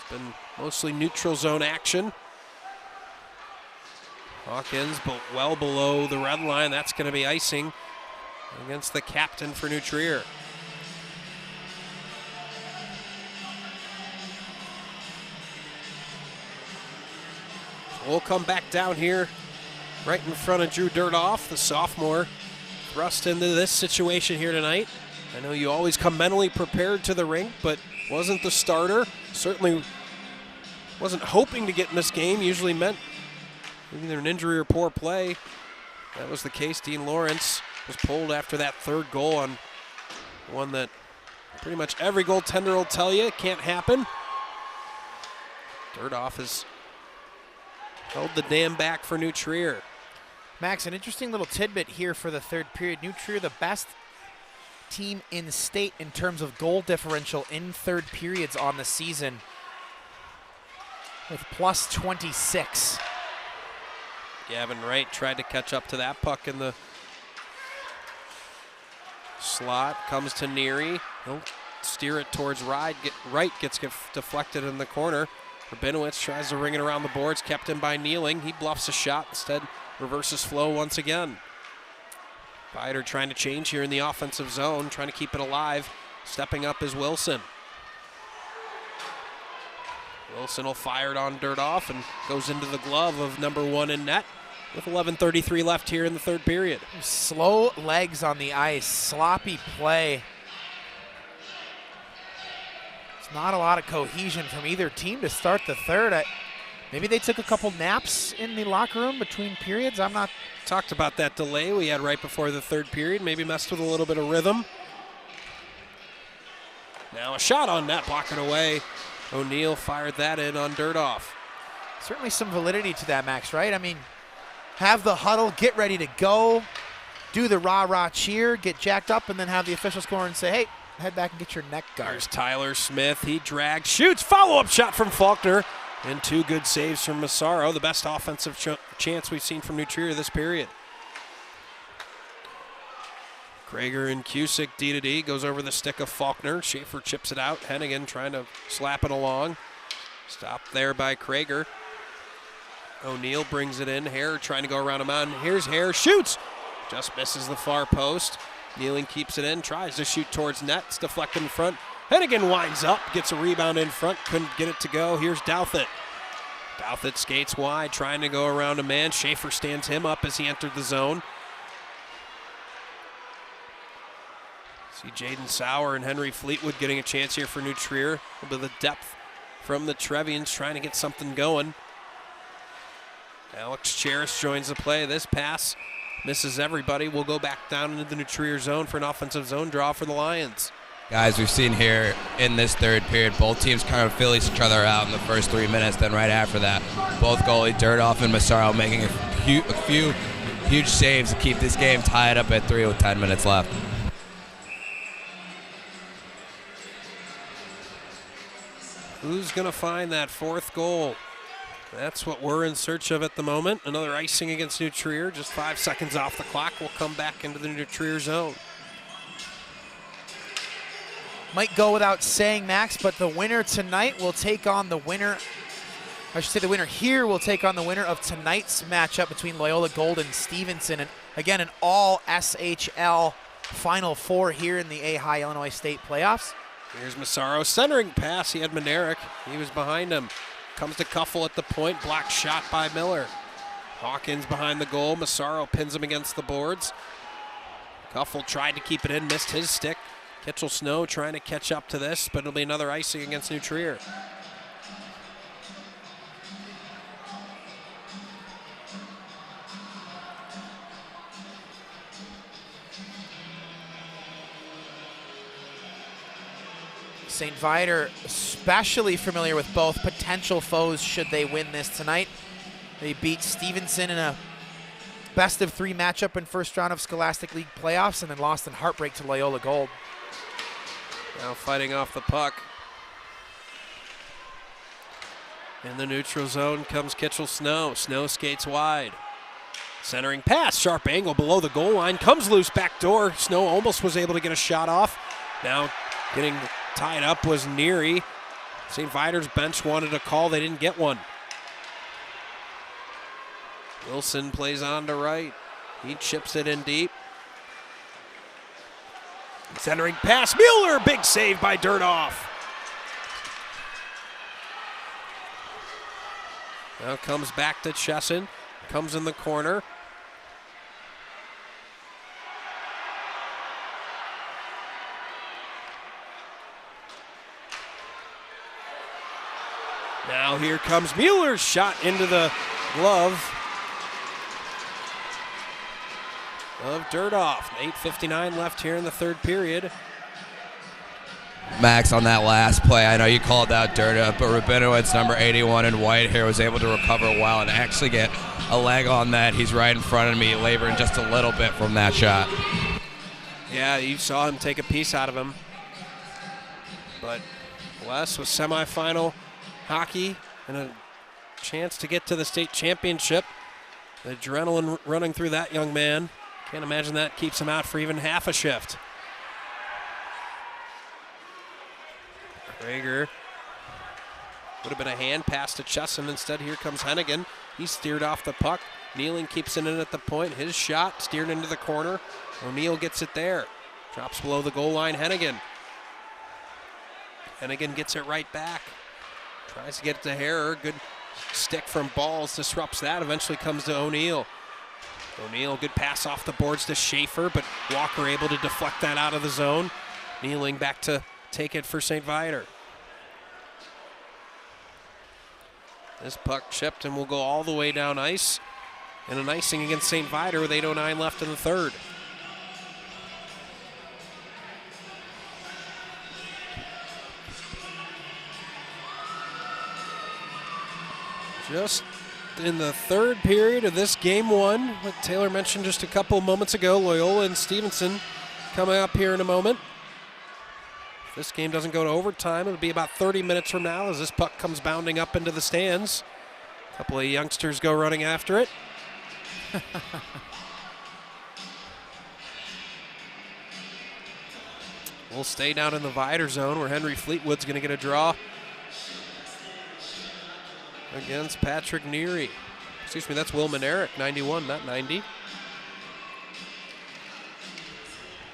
S1: It's been mostly neutral zone action. Hawkins, but well below the red line. That's going to be icing against the captain for New Trier. We'll come back down here right in front of Drew Dirtoff, the sophomore, thrust into this situation here tonight. I know you always come mentally prepared to the rink, but wasn't the starter. Certainly wasn't hoping to get in this game. Usually meant either an injury or poor play. That was the case. Dean Lawrence was pulled after that third goal on one that pretty much every goaltender will tell you it can't happen. Dirtoff has held the dam back for New Trier.
S4: Max, an interesting little tidbit here for the third period. New Trier, the best team in state in terms of goal differential in third periods on the season, with plus 26.
S1: Gavin Wright tried to catch up to that puck in the slot. Comes to Neary. He'll steer it towards Wright. Gets deflected in the corner. Rabinowitz tries to ring it around the boards, kept him by Kneeling. He bluffs a shot, instead reverses flow once again. Viator trying to change here in the offensive zone, trying to keep it alive. Stepping up is Wilson. Wilson will fire it on Dirtoff and goes into the glove of number 1 in net with 11:33 left here in the third period.
S4: Slow legs on the ice, sloppy play. Not a lot of cohesion from either team to start the third. Maybe they took a couple naps in the locker room between periods. I'm not.
S1: Talked about that delay we had right before the third period. Maybe messed with a little bit of rhythm. Now a shot on net, blocked it away. O'Neill fired that in on Dirtoff.
S4: Certainly some validity to that, Max, right? I mean, have the huddle, get ready to go, do the rah-rah cheer, get jacked up, and then have the officials score and say, hey, head back and get your neck guard.
S1: There's Tyler Smith. He drags, shoots, follow-up shot from Faulkner, and 2 good saves from Massaro. The best offensive chance we've seen from New Trier this period. Krager and Cusick D-to-D, goes over the stick of Faulkner. Schaefer chips it out. Hennigan trying to slap it along. Stopped there by Krager. O'Neill brings it in. Hare trying to go around him on. Here's Hare, shoots! Just misses the far post. Kneeling keeps it in, tries to shoot towards net. It's deflected in front. Hennigan winds up, gets a rebound in front, couldn't get it to go. Here's Douthit. Douthit skates wide, trying to go around a man. Schaefer stands him up as he entered the zone. See Jaden Sauer and Henry Fleetwood getting a chance here for New Trier. A little bit of the depth from the Trevians trying to get something going. Alex Cheris joins the play. This pass misses everybody. We'll go back down into the New Trier zone for an offensive zone draw for the Lions.
S2: Guys, we've seen here in this third period, both teams kind of fill each other out in the first 3 minutes. Then right after that, both goalie Dirtoff and Massaro making a few huge saves to keep this game tied up at 3 with 10 minutes left.
S1: Who's going to find that 4th goal? That's what we're in search of at the moment. Another icing against New Trier. Just 5 seconds off the clock. We'll come back into the New Trier zone.
S4: Might go without saying, Max, but the winner tonight will take on the winner. I should say the winner here will take on the winner of tonight's matchup between Loyola Gold and Stevenson. And again, an all SHL Final Four here in the A-High Illinois State playoffs.
S1: Here's Massaro, centering pass. He had Manerick. He was behind him. Comes to Kuffel at the point, blocked shot by Miller. Hawkins behind the goal. Massaro pins him against the boards. Kuffel tried to keep it in, missed his stick. Kitchell Snow trying to catch up to this, but it'll be another icing against New Trier.
S4: St. Viator especially familiar with both potential foes should they win this tonight. They beat Stevenson in a best-of-3 matchup in first round of Scholastic League playoffs and then lost in heartbreak to Loyola Gold.
S1: Now fighting off the puck. In the neutral zone comes Kitchell Snow. Snow skates wide. Centering pass, sharp angle below the goal line. Comes loose back door. Snow almost was able to get a shot off. Now getting tied up was Neary. St. Viator's bench wanted a call. They didn't get one. Wilson plays on to right. He chips it in deep. Centering pass, Mueller, big save by Dirtoff. Now comes back to Chesson, comes in the corner. Now here comes Mueller's shot into the glove of Dirtoff. 8:59 left here in the third period.
S2: Max, on that last play, I know you called out Dirtoff, but Rabinowitz, number 81 in white here, was able to recover well and actually get a leg on that. He's right in front of me, laboring just a little bit from that shot.
S1: Yeah, you saw him take a piece out of him. But Wes with semifinal hockey and a chance to get to the state championship. The adrenaline running through that young man. Can't imagine that keeps him out for even half a shift. Krager would have been a hand pass to Chesson. Instead, here comes Hennigan. He steered off the puck. Nealing keeps it in at the point. His shot steered into the corner. O'Neill gets it there. Drops below the goal line. Hennigan gets it right back. Tries to get it to Harrer. Good stick from Balls. Disrupts that. Eventually comes to O'Neill. O'Neill, good pass off the boards to Schaefer, but Walker able to deflect that out of the zone. Nealing back to take it for St. Viator. This puck chipped and will go all the way down ice. And an icing against St. Viator with 8:09 left in the third. Just in the third period of this game one, what Taylor mentioned just a couple moments ago, Loyola and Stevenson coming up here in a moment. If this game doesn't go to overtime, it'll be about 30 minutes from now as this puck comes bounding up into the stands. A couple of youngsters go running after it. We'll stay down in the Viator zone where Henry Fleetwood's going to get a draw against Patrick Neary. Excuse me, that's Will Manerick, 91, not 90.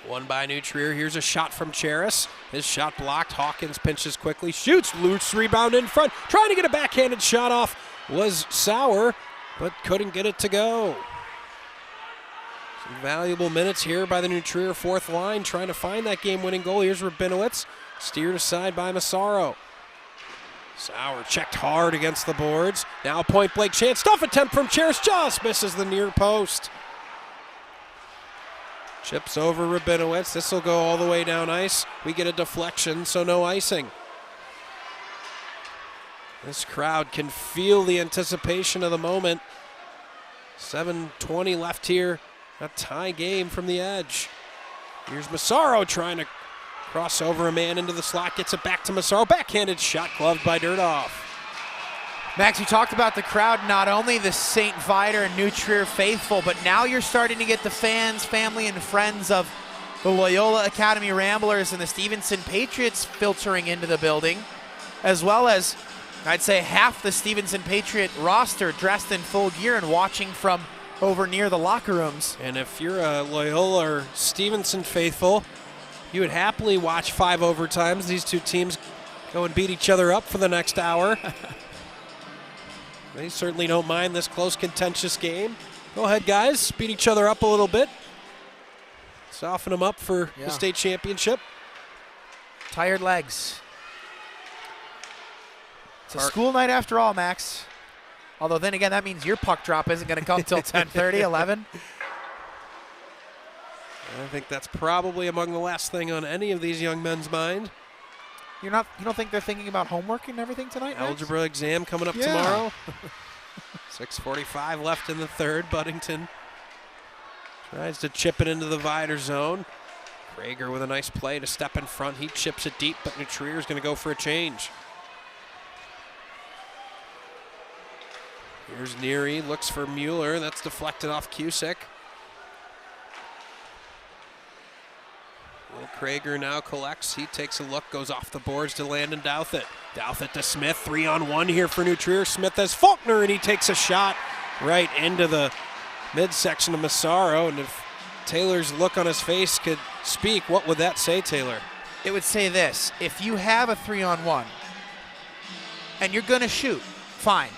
S1: One by New Trier. Here's a shot from Cheris. His shot blocked. Hawkins pinches quickly, shoots, loose rebound in front. Trying to get a backhanded shot off was Sauer, but couldn't get it to go. Some valuable minutes here by the New Trier fourth line, trying to find that game-winning goal. Here's Rabinowitz, steered aside by Massaro. Sauer checked hard against the boards. Now point blank chance. Stuff attempt from Cheris, just misses the near post. Chips over Rabinowitz. This will go all the way down ice. We get a deflection, so no icing. This crowd can feel the anticipation of the moment. 7:20 left here. A tie game from the edge. Here's Massaro trying to cross over a man into the slot, gets it back to Massaro. Backhanded shot gloved by Dirtoff.
S4: Max, you talked about the crowd, not only the St. Viator and New Trier faithful, but now you're starting to get the fans, family, and friends of the Loyola Academy Ramblers and the Stevenson Patriots filtering into the building, as well as, I'd say, half the Stevenson Patriot roster dressed in full gear and watching from over near the locker rooms.
S1: And if you're a Loyola or Stevenson faithful, you would happily watch 5 overtimes. These two teams go and beat each other up for the next hour. They certainly don't mind this close, contentious game. Go ahead, guys. Beat each other up a little bit. Soften them up for the state championship.
S4: Tired legs. It's a school night after all, Max. Although then again, that means your puck drop isn't going to come till 10:30, 11.
S1: I think that's probably among the last thing on any of these young men's mind.
S4: You don't think they're thinking about homework and everything tonight, Max?
S1: Algebra exam coming up tomorrow. 6:45 left in the third. Buddington tries to chip it into the Viator zone. Krager with a nice play to step in front. He chips it deep, but New Trier is going to go for a change. Here's Neary, looks for Mueller. That's deflected off Cusick. Will Krager now collects. He takes a look, goes off the boards to Landon Douthit. Douthit to Smith, 3-on-1 here for New Trier. Smith has Faulkner, and he takes a shot right into the midsection of Massaro. And if Taylor's look on his face could speak, what would that say, Taylor?
S4: It would say this: if you have a 3-on-1 and you're going to shoot, fine.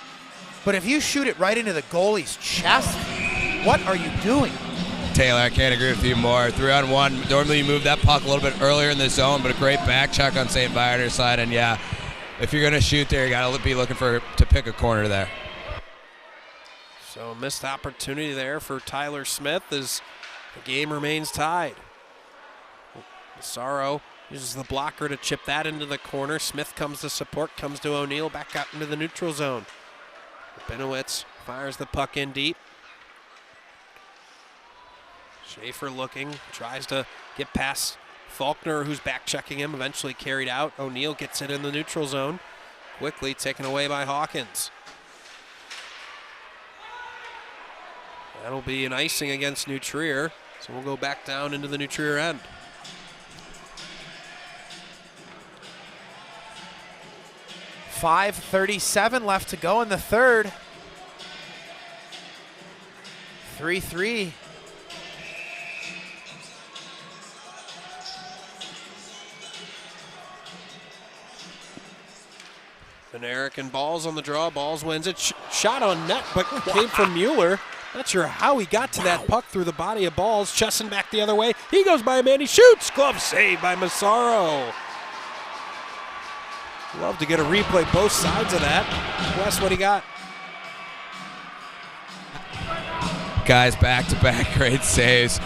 S4: But if you shoot it right into the goalie's chest, what are you doing?
S2: Taylor, I can't agree with you more. 3-on-1, normally you move that puck a little bit earlier in the zone, but a great back check on St. Viator's side. And yeah, if you're going to shoot there, you got to be looking to pick a corner there.
S1: So missed opportunity there for Tyler Smith as the game remains tied. Massaro uses the blocker to chip that into the corner. Smith comes to support, comes to O'Neill, back out into the neutral zone. Benowitz fires the puck in deep. Schaefer looking, tries to get past Faulkner, who's back checking him, eventually carried out. O'Neill gets it in the neutral zone. Quickly taken away by Hawkins. That'll be an icing against New Trier, so we'll go back down into the New Trier end.
S4: .537 left to go in the third. 3-3.
S1: Benerick and Balls on the draw. Balls wins it. Shot on net, but came from Mueller. Not sure how he got to that puck through the body of Balls. Chesson back the other way. He goes by a man. He shoots. Glove save by Massaro. Love to get a replay both sides of that. Wes, what he got?
S2: Guys, back-to-back great saves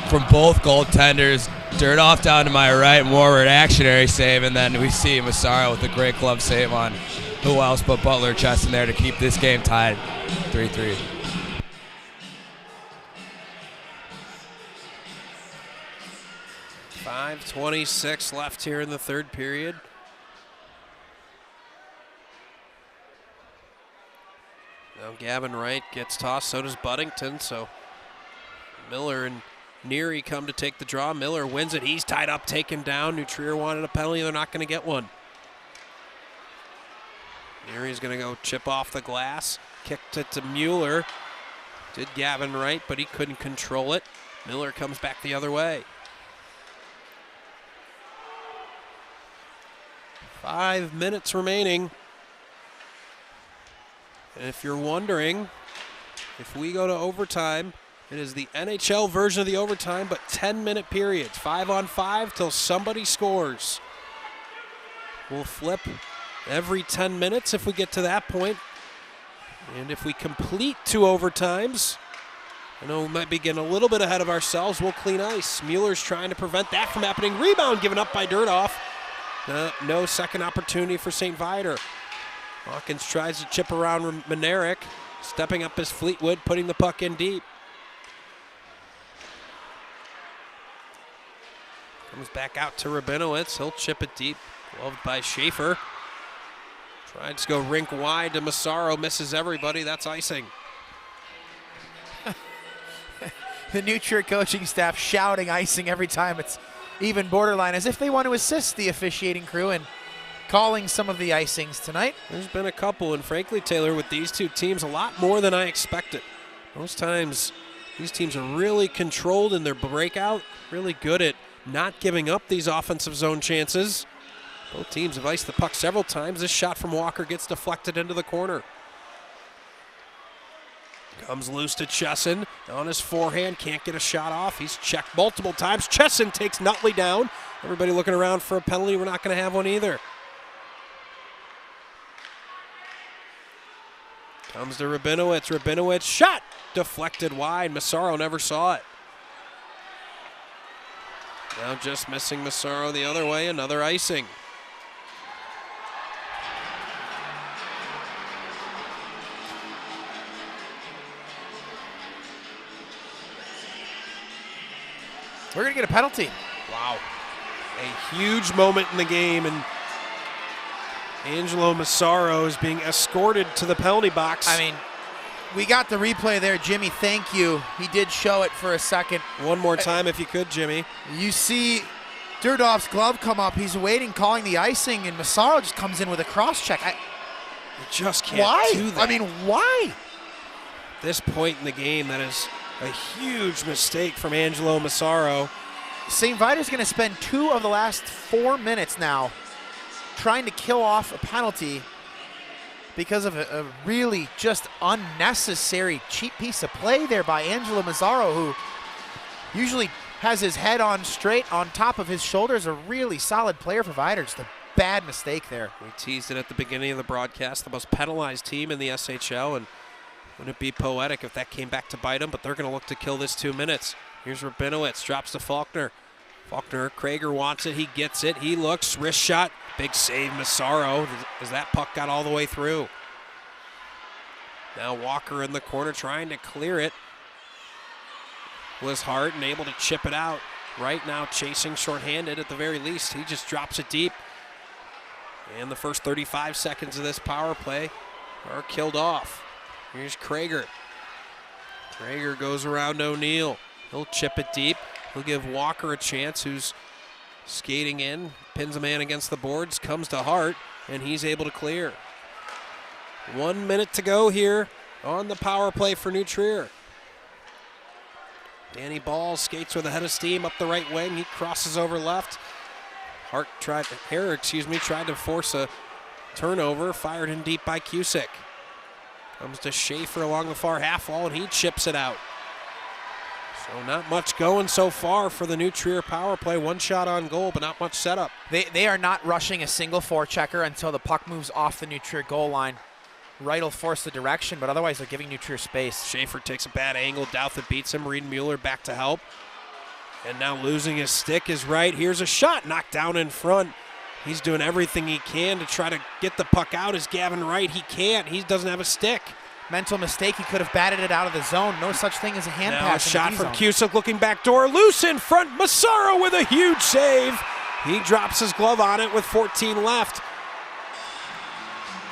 S2: from both goaltenders. Dirtoff down to my right, more reactionary save, and then we see Massaro with a great glove save on who else but Butler Chesson there to keep this game tied 3-3.
S1: .526 left here in the third period. Now Gavin Wright gets tossed, so does Buddington, so Miller and Neary come to take the draw. Miller wins it. He's tied up, taken down. New Trier wanted a penalty. They're not going to get one. Neary's going to go chip off the glass. Kicked it to Mueller. Did Gavin Wright, but he couldn't control it. Miller comes back the other way. 5 minutes remaining. And if you're wondering, if we go to overtime, it is the NHL version of the overtime, but 10-minute periods, 5-on-5 till somebody scores. We'll flip every 10 minutes if we get to that point. And if we complete 2 overtimes, I know we might be getting a little bit ahead of ourselves, we'll clean ice. Mueller's trying to prevent that from happening. Rebound given up by Dirtoff. No second opportunity for St. Viator. Hawkins tries to chip around Benerick, stepping up his Fleetwood, putting the puck in deep. Comes back out to Rabinowitz. He'll chip it deep. Gloved by Schaefer. Tries to go rink wide to Massaro. Misses everybody. That's icing.
S4: The New Trier coaching staff shouting icing every time it's even borderline, as if they want to assist the officiating crew in calling some of the icings tonight.
S1: There's been a couple, and frankly, Taylor, with these two teams, a lot more than I expected. Most times, these teams are really controlled in their breakout, really good at not giving up these offensive zone chances. Both teams have iced the puck several times. This shot from Walker gets deflected into the corner. Comes loose to Chesson. On his forehand, can't get a shot off. He's checked multiple times. Chesson takes Nutley down. Everybody looking around for a penalty. We're not going to have one either. Comes to Rabinowitz. Rabinowitz shot deflected wide. Massaro never saw it. Now just missing Massaro the other way. Another icing.
S4: We're going to get a penalty.
S1: Wow. A huge moment in the game, and Angelo Massaro is being escorted to the penalty box.
S4: I mean, we got the replay there, Jimmy. Thank you. He did show it for a second.
S1: One more time if you could, Jimmy.
S4: You see Dirtoff's glove come up. He's waiting, calling the icing, and Massaro just comes in with a cross check.
S1: You just can't do that.
S4: I mean, why?
S1: this point in the game, that is a huge mistake from Angelo Massaro.
S4: St. Viator's going to spend 2 of the last 4 minutes now trying to kill off a penalty because of a really just unnecessary cheap piece of play there by Angelo Massaro, who usually has his head on straight on top of his shoulders. A really solid player for Viator. Just a bad mistake there.
S1: We teased it at the beginning of the broadcast, the most penalized team in the SHL, and wouldn't it be poetic if that came back to bite them, but they're going to look to kill this 2 minutes. Here's Rabinowitz, drops to Faulkner. Faulkner, Krager wants it, he gets it, he looks, wrist shot, big save Massaro as that puck got all the way through. Now Walker in the corner trying to clear it. Was Hart and able to chip it out. Right now chasing shorthanded at the very least. He just drops it deep. And the first 35 seconds of this power play are killed off. Here's Krager. Krager goes around O'Neill. He'll chip it deep. He'll give Walker a chance, who's skating in, pins a man against the boards, comes to Hart, and he's able to clear. 1 minute to go here on the power play for New Trier. Danny Ball skates with a head of steam up the right wing. He crosses over left. Tried to force a turnover, fired in deep by Cusick. Comes to Schaefer along the far half wall, and he chips it out. So not much going so far for the New Trier power play. 1 shot on goal, but not much setup.
S4: They are not rushing a single forechecker until the puck moves off the New Trier goal line. Wright will force the direction, but otherwise they're giving New Trier space.
S1: Schaefer takes a bad angle. Douthit beats him. Reed Mueller back to help. And now losing his stick is Wright. Here's a shot knocked down in front. He's doing everything he can to try to get the puck out. Is Gavin Wright? He can't. He doesn't have a stick.
S4: Mental mistake. He could have batted it out of the zone. No such thing as a hand
S1: Now
S4: pass.
S1: A shot from Cusick looking back door. Loose in front. Massaro with a huge save. He drops his glove on it with 14 left.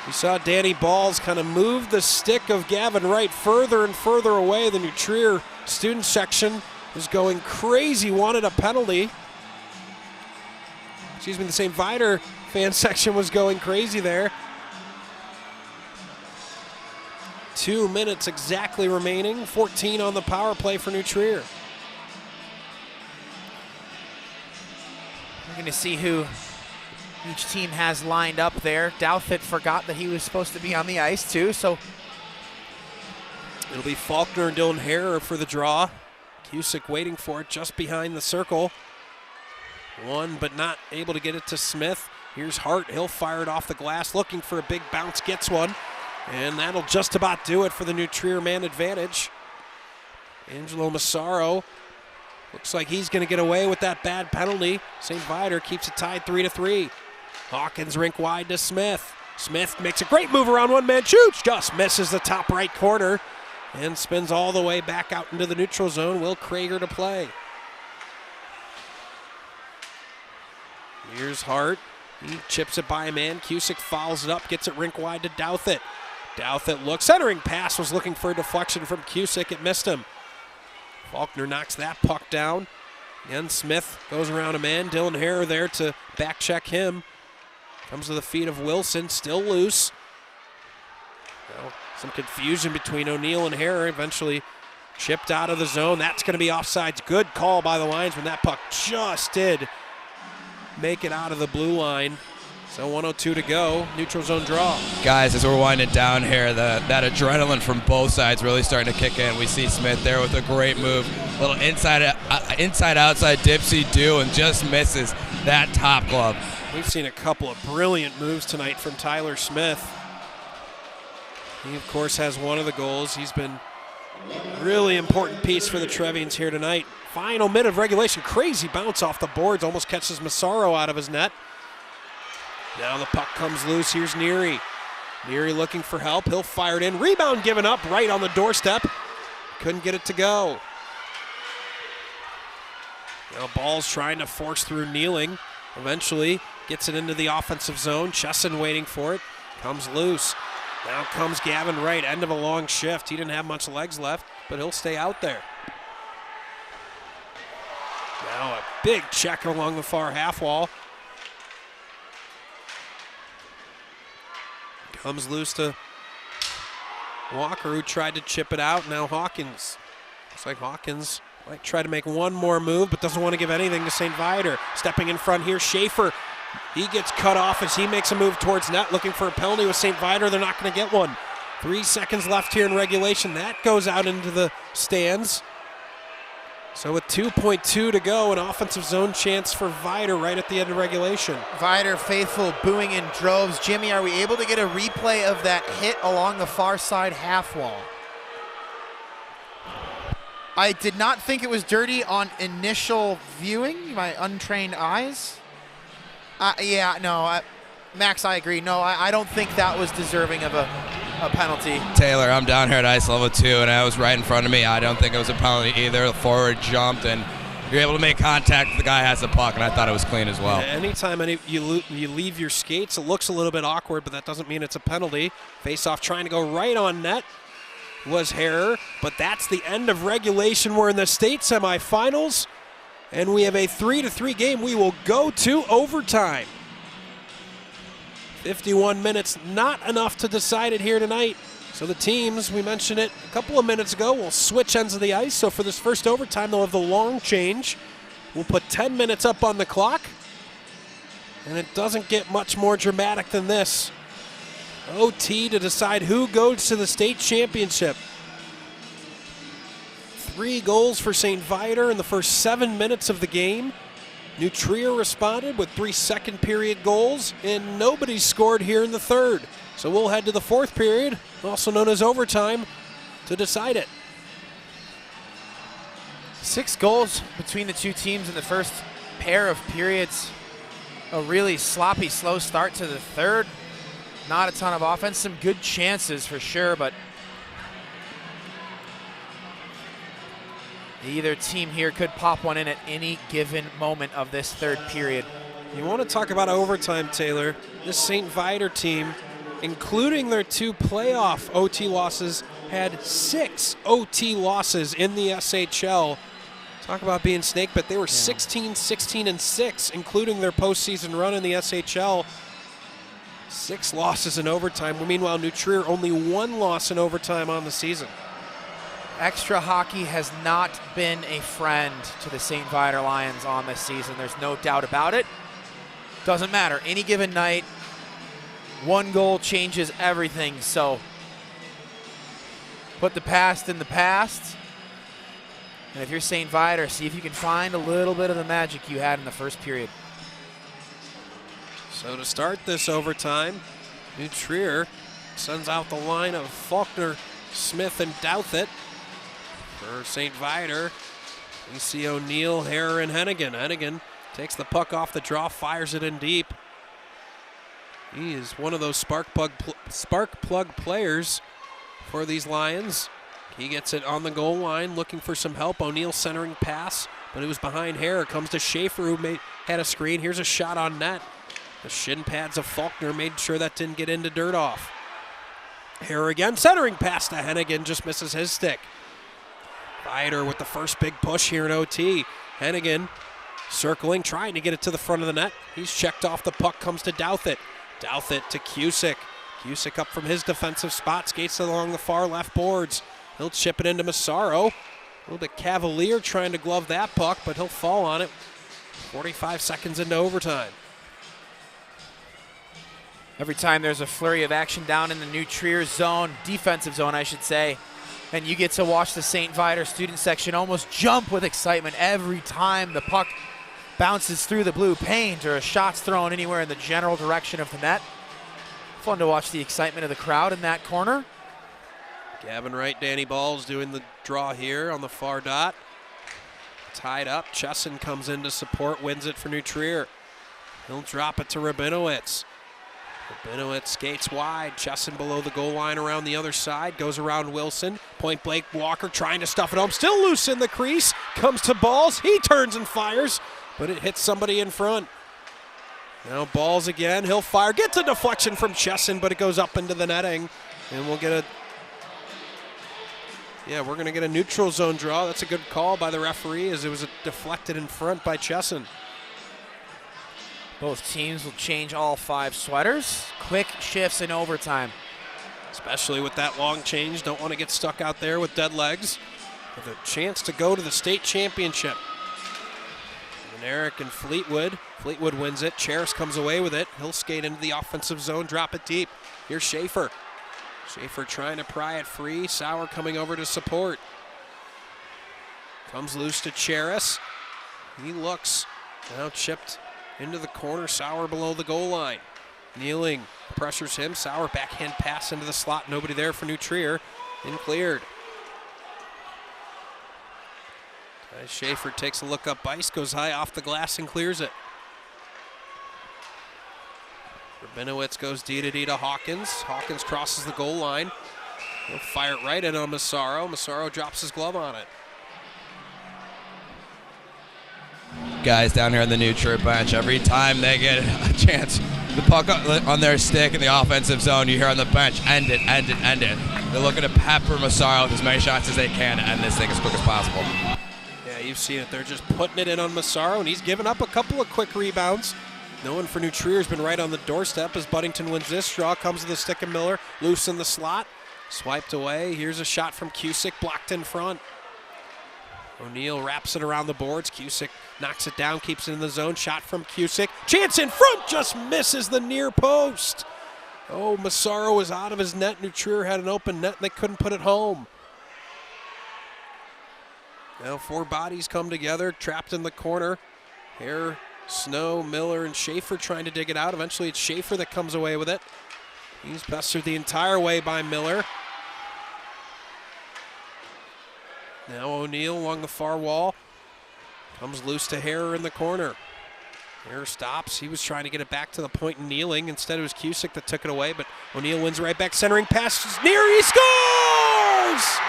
S1: We saw Danny Balls kind of move the stick of Gavin Wright further and further away. The New Trier student section is going crazy, wanted a penalty. The St. Viator fan section was going crazy there. 2 minutes exactly remaining, 14 on the power play for New Trier.
S4: We're going to see who each team has lined up there. Douthit forgot that he was supposed to be on the ice too, so
S1: it'll be Faulkner and Dylan Harrer for the draw. Cusick waiting for it just behind the circle. One, but not able to get it to Smith. Here's Hart. He'll fire it off the glass, looking for a big bounce, gets one. And that'll just about do it for the New Trier man advantage. Angelo Massaro looks like he's going to get away with that bad penalty. St. Viator keeps it tied 3-3. Hawkins rink wide to Smith. Smith makes a great move around one man, shoots, just misses the top right corner and spins all the way back out into the neutral zone. Will Krager to play. Here's Hart. He chips it by a man. Cusick fouls it up, gets it rink wide to Douthit. Douthit looks, centering pass, was looking for a deflection from Cusick. It missed him. Faulkner knocks that puck down. Again, Smith goes around a man. Dylan Harrer there to back check him. Comes to the feet of Wilson, still loose. Well, some confusion between O'Neill and Harrer. Eventually chipped out of the zone. That's going to be offsides. Good call by the linesman. That puck just did make it out of the blue line. So 1:02 to go, neutral zone draw.
S2: Guys, as we're winding down here, that adrenaline from both sides really starting to kick in. We see Smith there with a great move. Little inside-outside dipsy-do and just misses that top glove.
S1: We've seen a couple of brilliant moves tonight from Tyler Smith. He, of course, has one of the goals. He's been a really important piece for the Trevians here tonight. Final minute of regulation. Crazy bounce off the boards. Almost catches Massaro out of his net. Now the puck comes loose. Here's Neary. Neary looking for help. He'll fire it in. Rebound given up right on the doorstep. Couldn't get it to go. Now Ball's trying to force through Kneeling. Eventually gets it into the offensive zone. Chesson waiting for it. Comes loose. Now comes Gavin Wright. End of a long shift. He didn't have much legs left, but he'll stay out there. Now a big check along the far half wall. Comes loose to Walker, who tried to chip it out. Now Hawkins. Looks like Hawkins might try to make one more move, but doesn't want to give anything to St. Viator. Stepping in front here, Schaefer. He gets cut off as he makes a move towards net, looking for a penalty with St. Viator. They're not going to get one. 3 seconds left here in regulation. That goes out into the stands. So with 2.2 to go, an offensive zone chance for Viator right at the end of regulation.
S4: Viator faithful booing in droves. Jimmy, are we able to get a replay of that hit along the far side half wall? I did not think it was dirty on initial viewing, my untrained eyes. Max, I agree. No, I don't think that was deserving of a penalty.
S2: Taylor, I'm down here at ice level 2, and I was right in front of me. I don't think it was a penalty either. The forward jumped, and you're able to make contact. The guy has the puck, and I thought it was clean as well.
S1: Anytime you leave your skates, it looks a little bit awkward, but that doesn't mean it's a penalty. Face-off trying to go right on net was Harrer, but that's the end of regulation. We're in the state semifinals, and we have a 3-3 game. We will go to overtime. 51 minutes, not enough to decide it here tonight. So the teams, we mentioned it a couple of minutes ago, will switch ends of the ice. So for this first overtime, they'll have the long change. We'll put 10 minutes up on the clock. And it doesn't get much more dramatic than this. OT to decide who goes to the state championship. 3 goals for St. Viator in the first 7 minutes of the game. New Trier responded with 3 second period goals, and nobody scored here in the third. So we'll head to the fourth period, also known as overtime, to decide it.
S4: 6 goals between the two teams in the first pair of periods. A really sloppy, slow start to the third. Not a ton of offense, some good chances for sure, but either team here could pop one in at any given moment of this third period.
S1: You want to talk about overtime, Taylor. This St. Viator team, including their 2 playoff OT losses, had 6 OT losses in the SHL. Talk about being snake bit. They were 16, 16, and 6, including their postseason run in the SHL. 6 losses in overtime. Meanwhile, New Trier only 1 loss in overtime on the season.
S4: Extra hockey has not been a friend to the St. Viator Lions on this season. There's no doubt about it. Doesn't matter. Any given night, 1 goal changes everything. So put the past in the past. And if you're St. Viator, see if you can find a little bit of the magic you had in the first period.
S1: So to start this overtime, New Trier sends out the line of Faulkner, Smith, and Douthit. For St. Viator, we see O'Neill, Harrer, and Hennigan. Hennigan takes the puck off the draw, fires it in deep. He is one of those spark plug players for these Lions. He gets it on the goal line, looking for some help. O'Neill centering pass, but it was behind Harrer. Comes to Schaefer, who had a screen. Here's a shot on net. The shin pads of Faulkner made sure that didn't get into dirt off. Harrer again, centering pass to Hennigan, just misses his stick. Viator with the first big push here in OT. Hennigan circling, trying to get it to the front of the net. He's checked off the puck, comes to Douthit. Douthit to Cusick. Cusick up from his defensive spot, skates along the far left boards. He'll chip it into Massaro. A little bit cavalier trying to glove that puck, but he'll fall on it. 45 seconds into overtime.
S4: Every time there's a flurry of action down in the New Trier zone, defensive zone, I should say, and you get to watch the St. Viator student section almost jump with excitement every time the puck bounces through the blue paint or a shot's thrown anywhere in the general direction of the net. Fun to watch the excitement of the crowd in that corner.
S1: Gavin Wright, Danny Balls doing the draw here on the far dot. Tied up, Chesson comes in to support, wins it for New Trier. He'll drop it to Rabinowitz. Rabinowitz skates wide, Chesson below the goal line around the other side, goes around Wilson. Point blank, Walker trying to stuff it home, still loose in the crease, comes to Balls, he turns and fires, but it hits somebody in front. Now Balls again, he'll fire, gets a deflection from Chesson, but it goes up into the netting, and we'll get we're going to get a neutral zone draw. That's a good call by the referee, as it was deflected in front by Chesson.
S4: Both teams will change all 5 sweaters. Quick shifts in overtime.
S1: especially with that long change. Don't want to get stuck out there with dead legs. With a chance to go to the state championship. And Eric and Fleetwood. Fleetwood wins it. Charis comes away with it. He'll skate into the offensive zone, drop it deep. Here's Schaefer. Schaefer trying to pry it free. Sauer coming over to support. Comes loose to Charis. He looks. Now chipped into the corner. Sauer below the goal line. Kneeling pressures him. Sauer backhand pass into the slot. Nobody there for New Trier. And cleared. Schaefer takes a look up ice, goes high off the glass and clears it. Rabinowitz goes D-to-D to Hawkins. Hawkins crosses the goal line. He'll fire it right in on Massaro. Massaro drops his glove on it.
S2: Guys down here on the New Trier bench, every time they get a chance, the puck on their stick in the offensive zone, you hear on the bench, end it, end it, end it. They're looking to pepper Massaro with as many shots as they can to end this thing as quick as possible.
S1: Yeah, you've seen it. They're just putting it in on Massaro, and he's given up a couple of quick rebounds. No one for New Trier has been right on the doorstep as Buddington wins this draw. Comes to the stick of Miller, loose in the slot. Swiped away. Here's a shot from Cusick, blocked in front. O'Neill wraps it around the boards. Cusick knocks it down, keeps it in the zone. Shot from Cusick. Chance in front, just misses the near post. Oh, Massaro was out of his net. New Trier had an open net, and they couldn't put it home. Now 4 bodies come together, trapped in the corner. Hare, Snow, Miller, and Schaefer trying to dig it out. Eventually it's Schaefer that comes away with it. He's pestered the entire way by Miller. Now O'Neill along the far wall. Comes loose to Hare in the corner. Hare stops. He was trying to get it back to the point and kneeling. Instead it was Cusick that took it away, but O'Neill wins right back. Centering pass is near. He scores!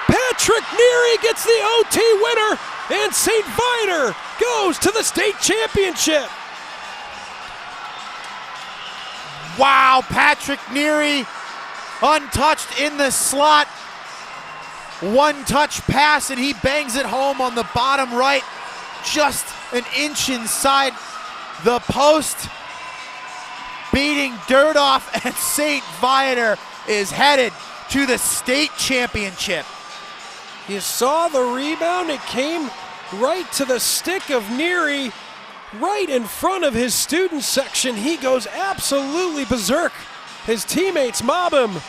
S1: Patrick Neary gets the OT winner, and St. Viator goes to the state championship.
S4: Wow, Patrick Neary untouched in the slot. One touch pass, and he bangs it home on the bottom right, just an inch inside the post. Beating dirt off, and St. Viator is headed to the state championship.
S1: You saw the rebound. It came right to the stick of Neary, right in front of his student section. He goes absolutely berserk. His teammates mob him.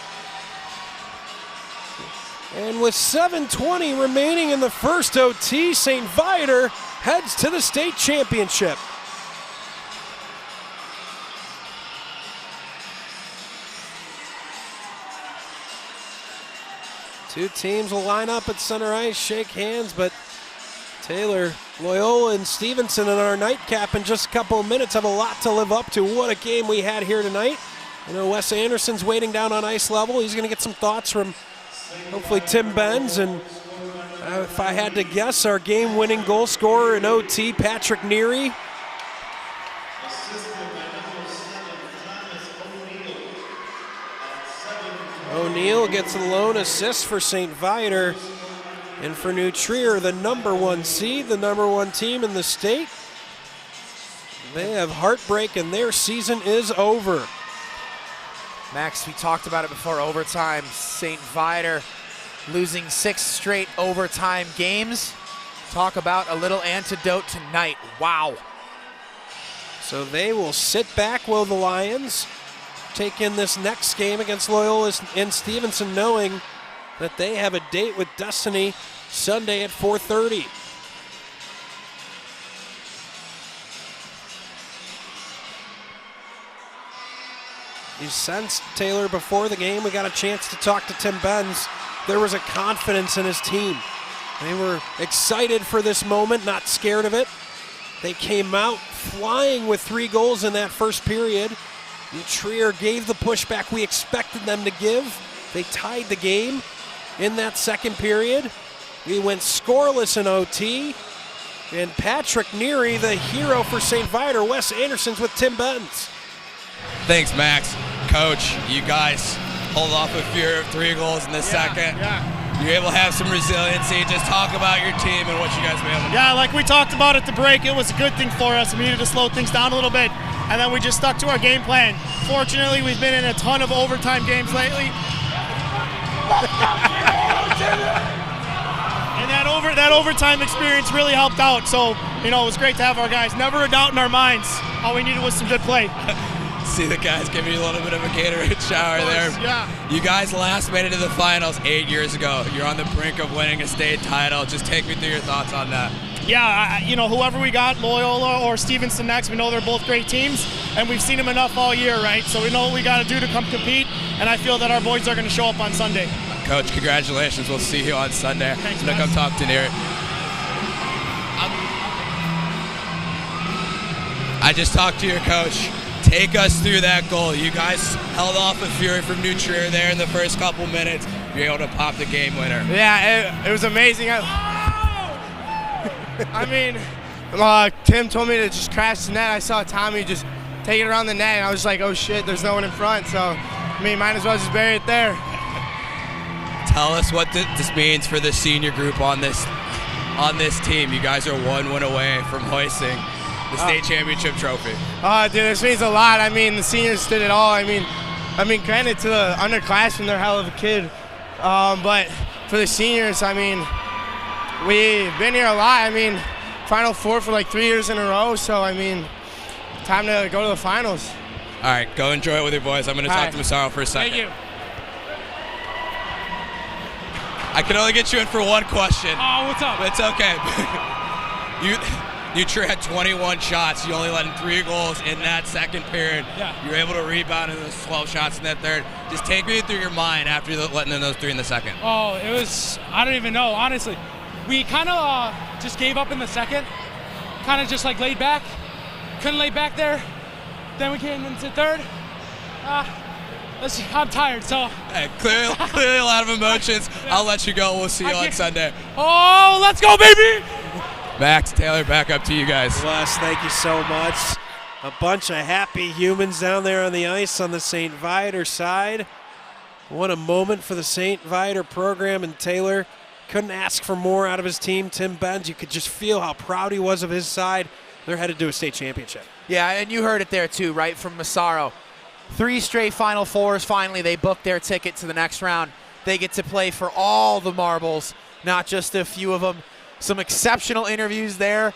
S1: And with 7:20 remaining in the first OT, St. Viator heads to the state championship. Two teams will line up at center ice, shake hands, but Taylor, Loyola, and Stevenson in our nightcap in just a couple of minutes have a lot to live up to. What a game we had here tonight. I know Wes Anderson's waiting down on ice level. He's going to get some thoughts from hopefully Tim Benz. And if I had to guess, our game-winning goal scorer in OT, Patrick Neary. O'Neill gets a lone assist for St. Viator. And for New Trier, the #1 seed, the #1 team in the state, they have heartbreak and their season is over.
S4: Max, we talked about it before overtime. St. Viator losing 6 straight overtime games. Talk about a little antidote tonight. Wow.
S1: So they will sit back, will the Lions take in this next game against Loyola and Stevenson, knowing that they have a date with Destiny Sunday at 4:30. You sensed, Taylor, before the game, we got a chance to talk to Tim Benz. There was a confidence in his team. They were excited for this moment, not scared of it. They came out flying with 3 goals in that first period. New Trier gave the pushback we expected them to give. They tied the game in that second period. We went scoreless in OT. And Patrick Neary, the hero for St. Viator. Wes Anderson's with Tim Benz.
S2: Thanks, Max. Coach, you guys hold off a fear of 3 goals in the second.
S6: Yeah.
S2: You're able to have some resiliency. Just talk about your team and what you guys were able to do.
S6: Yeah, like we talked about at the break, it was a good thing for us. We needed to slow things down a little bit. and then we just stuck to our game plan. Fortunately, we've been in a ton of overtime games lately. And that overtime experience really helped out. So, it was great to have our guys. Never a doubt in our minds. All we needed was some good play.
S2: See the guys giving you a little bit of a Gatorade shower there.
S6: Yeah.
S2: You guys last made it to the finals 8 years ago. You're on the brink of winning a state title. Just take me through your thoughts on that.
S6: Yeah, whoever we got, Loyola or Stevenson next, we know they're both great teams, and we've seen them enough all year, right? So we know what we got to do to come compete, and I feel that our boys are going to show up on Sunday.
S2: Coach, congratulations. We'll see you on Sunday.
S6: Thanks,
S2: I'm going to come talk to Near. I just talked to your coach. Take us through that goal. You guys held off a Fury from New Trier there in the first couple minutes. You're able to pop the game winner.
S7: Yeah, it was amazing. Tim told me to just crash the net. I saw Tommy just take it around the net, and I was like, oh shit, there's no one in front. So, might as well just bury it there.
S2: Tell us what this means for the senior group on this team. You guys are 1 win away from hoisting the state championship trophy.
S7: Dude, this means a lot. The seniors did it all. Granted to the underclassmen, they're a hell of a kid. But for the seniors, we've been here a lot. Final Four for like 3 years in a row. So, time to go to the finals.
S2: All right, go enjoy it with your boys. I'm going to talk to Massaro for a second.
S7: Thank you.
S2: I can only get you in for one question.
S8: Oh, what's up?
S2: It's okay. You had 21 shots. You only let in 3 goals in that second period.
S8: Yeah.
S2: You were able to rebound in those 12 shots in that third. Just take me through your mind after letting in those 3 in the second.
S8: Oh, it was, I don't even know, honestly. We kind of just gave up in the second. Kind of just laid back. Couldn't lay back there. Then we came into third. I'm tired, so.
S2: Hey, clearly a lot of emotions. Yeah. I'll let you go. We'll see you on Sunday.
S8: Oh, let's go, baby!
S2: Max, Taylor, back up to you guys.
S1: Wes, thank you so much. A bunch of happy humans down there on the ice on the St. Viator side. What a moment for the St. Viator program, and Taylor couldn't ask for more out of his team. Tim Benz, you could just feel how proud he was of his side. They're headed to a state championship.
S4: Yeah, and you heard it there too, right, from Massaro. 3 straight Final Fours. Finally, they booked their ticket to the next round. They get to play for all the marbles, not just a few of them. Some exceptional interviews there.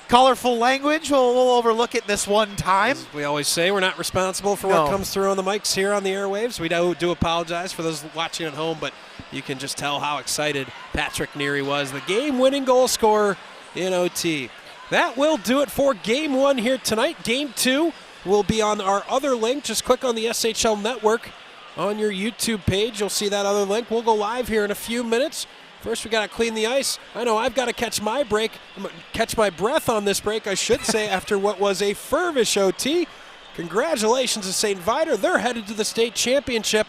S4: Colorful language, we'll overlook it this one time.
S1: As we always say, we're not responsible for what comes through on the mics here on the airwaves. We do apologize for those watching at home, but you can just tell how excited Patrick Neary was. The game-winning goal scorer in OT. That will do it for Game 1 here tonight. Game 2 will be on our other link. Just click on the SHL Network on your YouTube page. You'll see that other link. We'll go live here in a few minutes. First, we got to clean the ice. I know I've got to catch my breath on this break, I should say, after what was a fervish OT. Congratulations to St. Viator. They're headed to the state championship,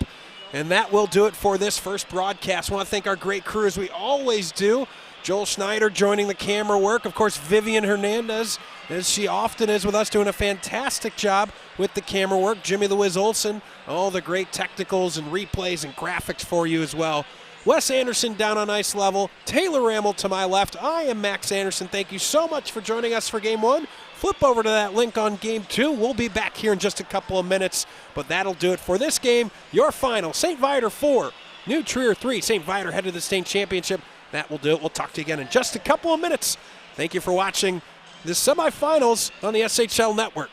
S1: and that will do it for this first broadcast. I want to thank our great crew, as we always do. Joel Schneider joining the camera work. Of course, Vivian Hernandez, as she often is with us, doing a fantastic job with the camera work. Jimmy the Wiz Olson, all the great technicals and replays and graphics for you as well. Wes Anderson down on ice level. Taylor Rammel to my left. I am Max Anderson. Thank you so much for joining us for Game 1. Flip over to that link on Game 2. We'll be back here in just a couple of minutes, but that'll do it for this game. Your final, St. Viator 4, New Trier 3. St. Viator headed to the state championship. That will do it. We'll talk to you again in just a couple of minutes. Thank you for watching the semifinals on the SHL Network.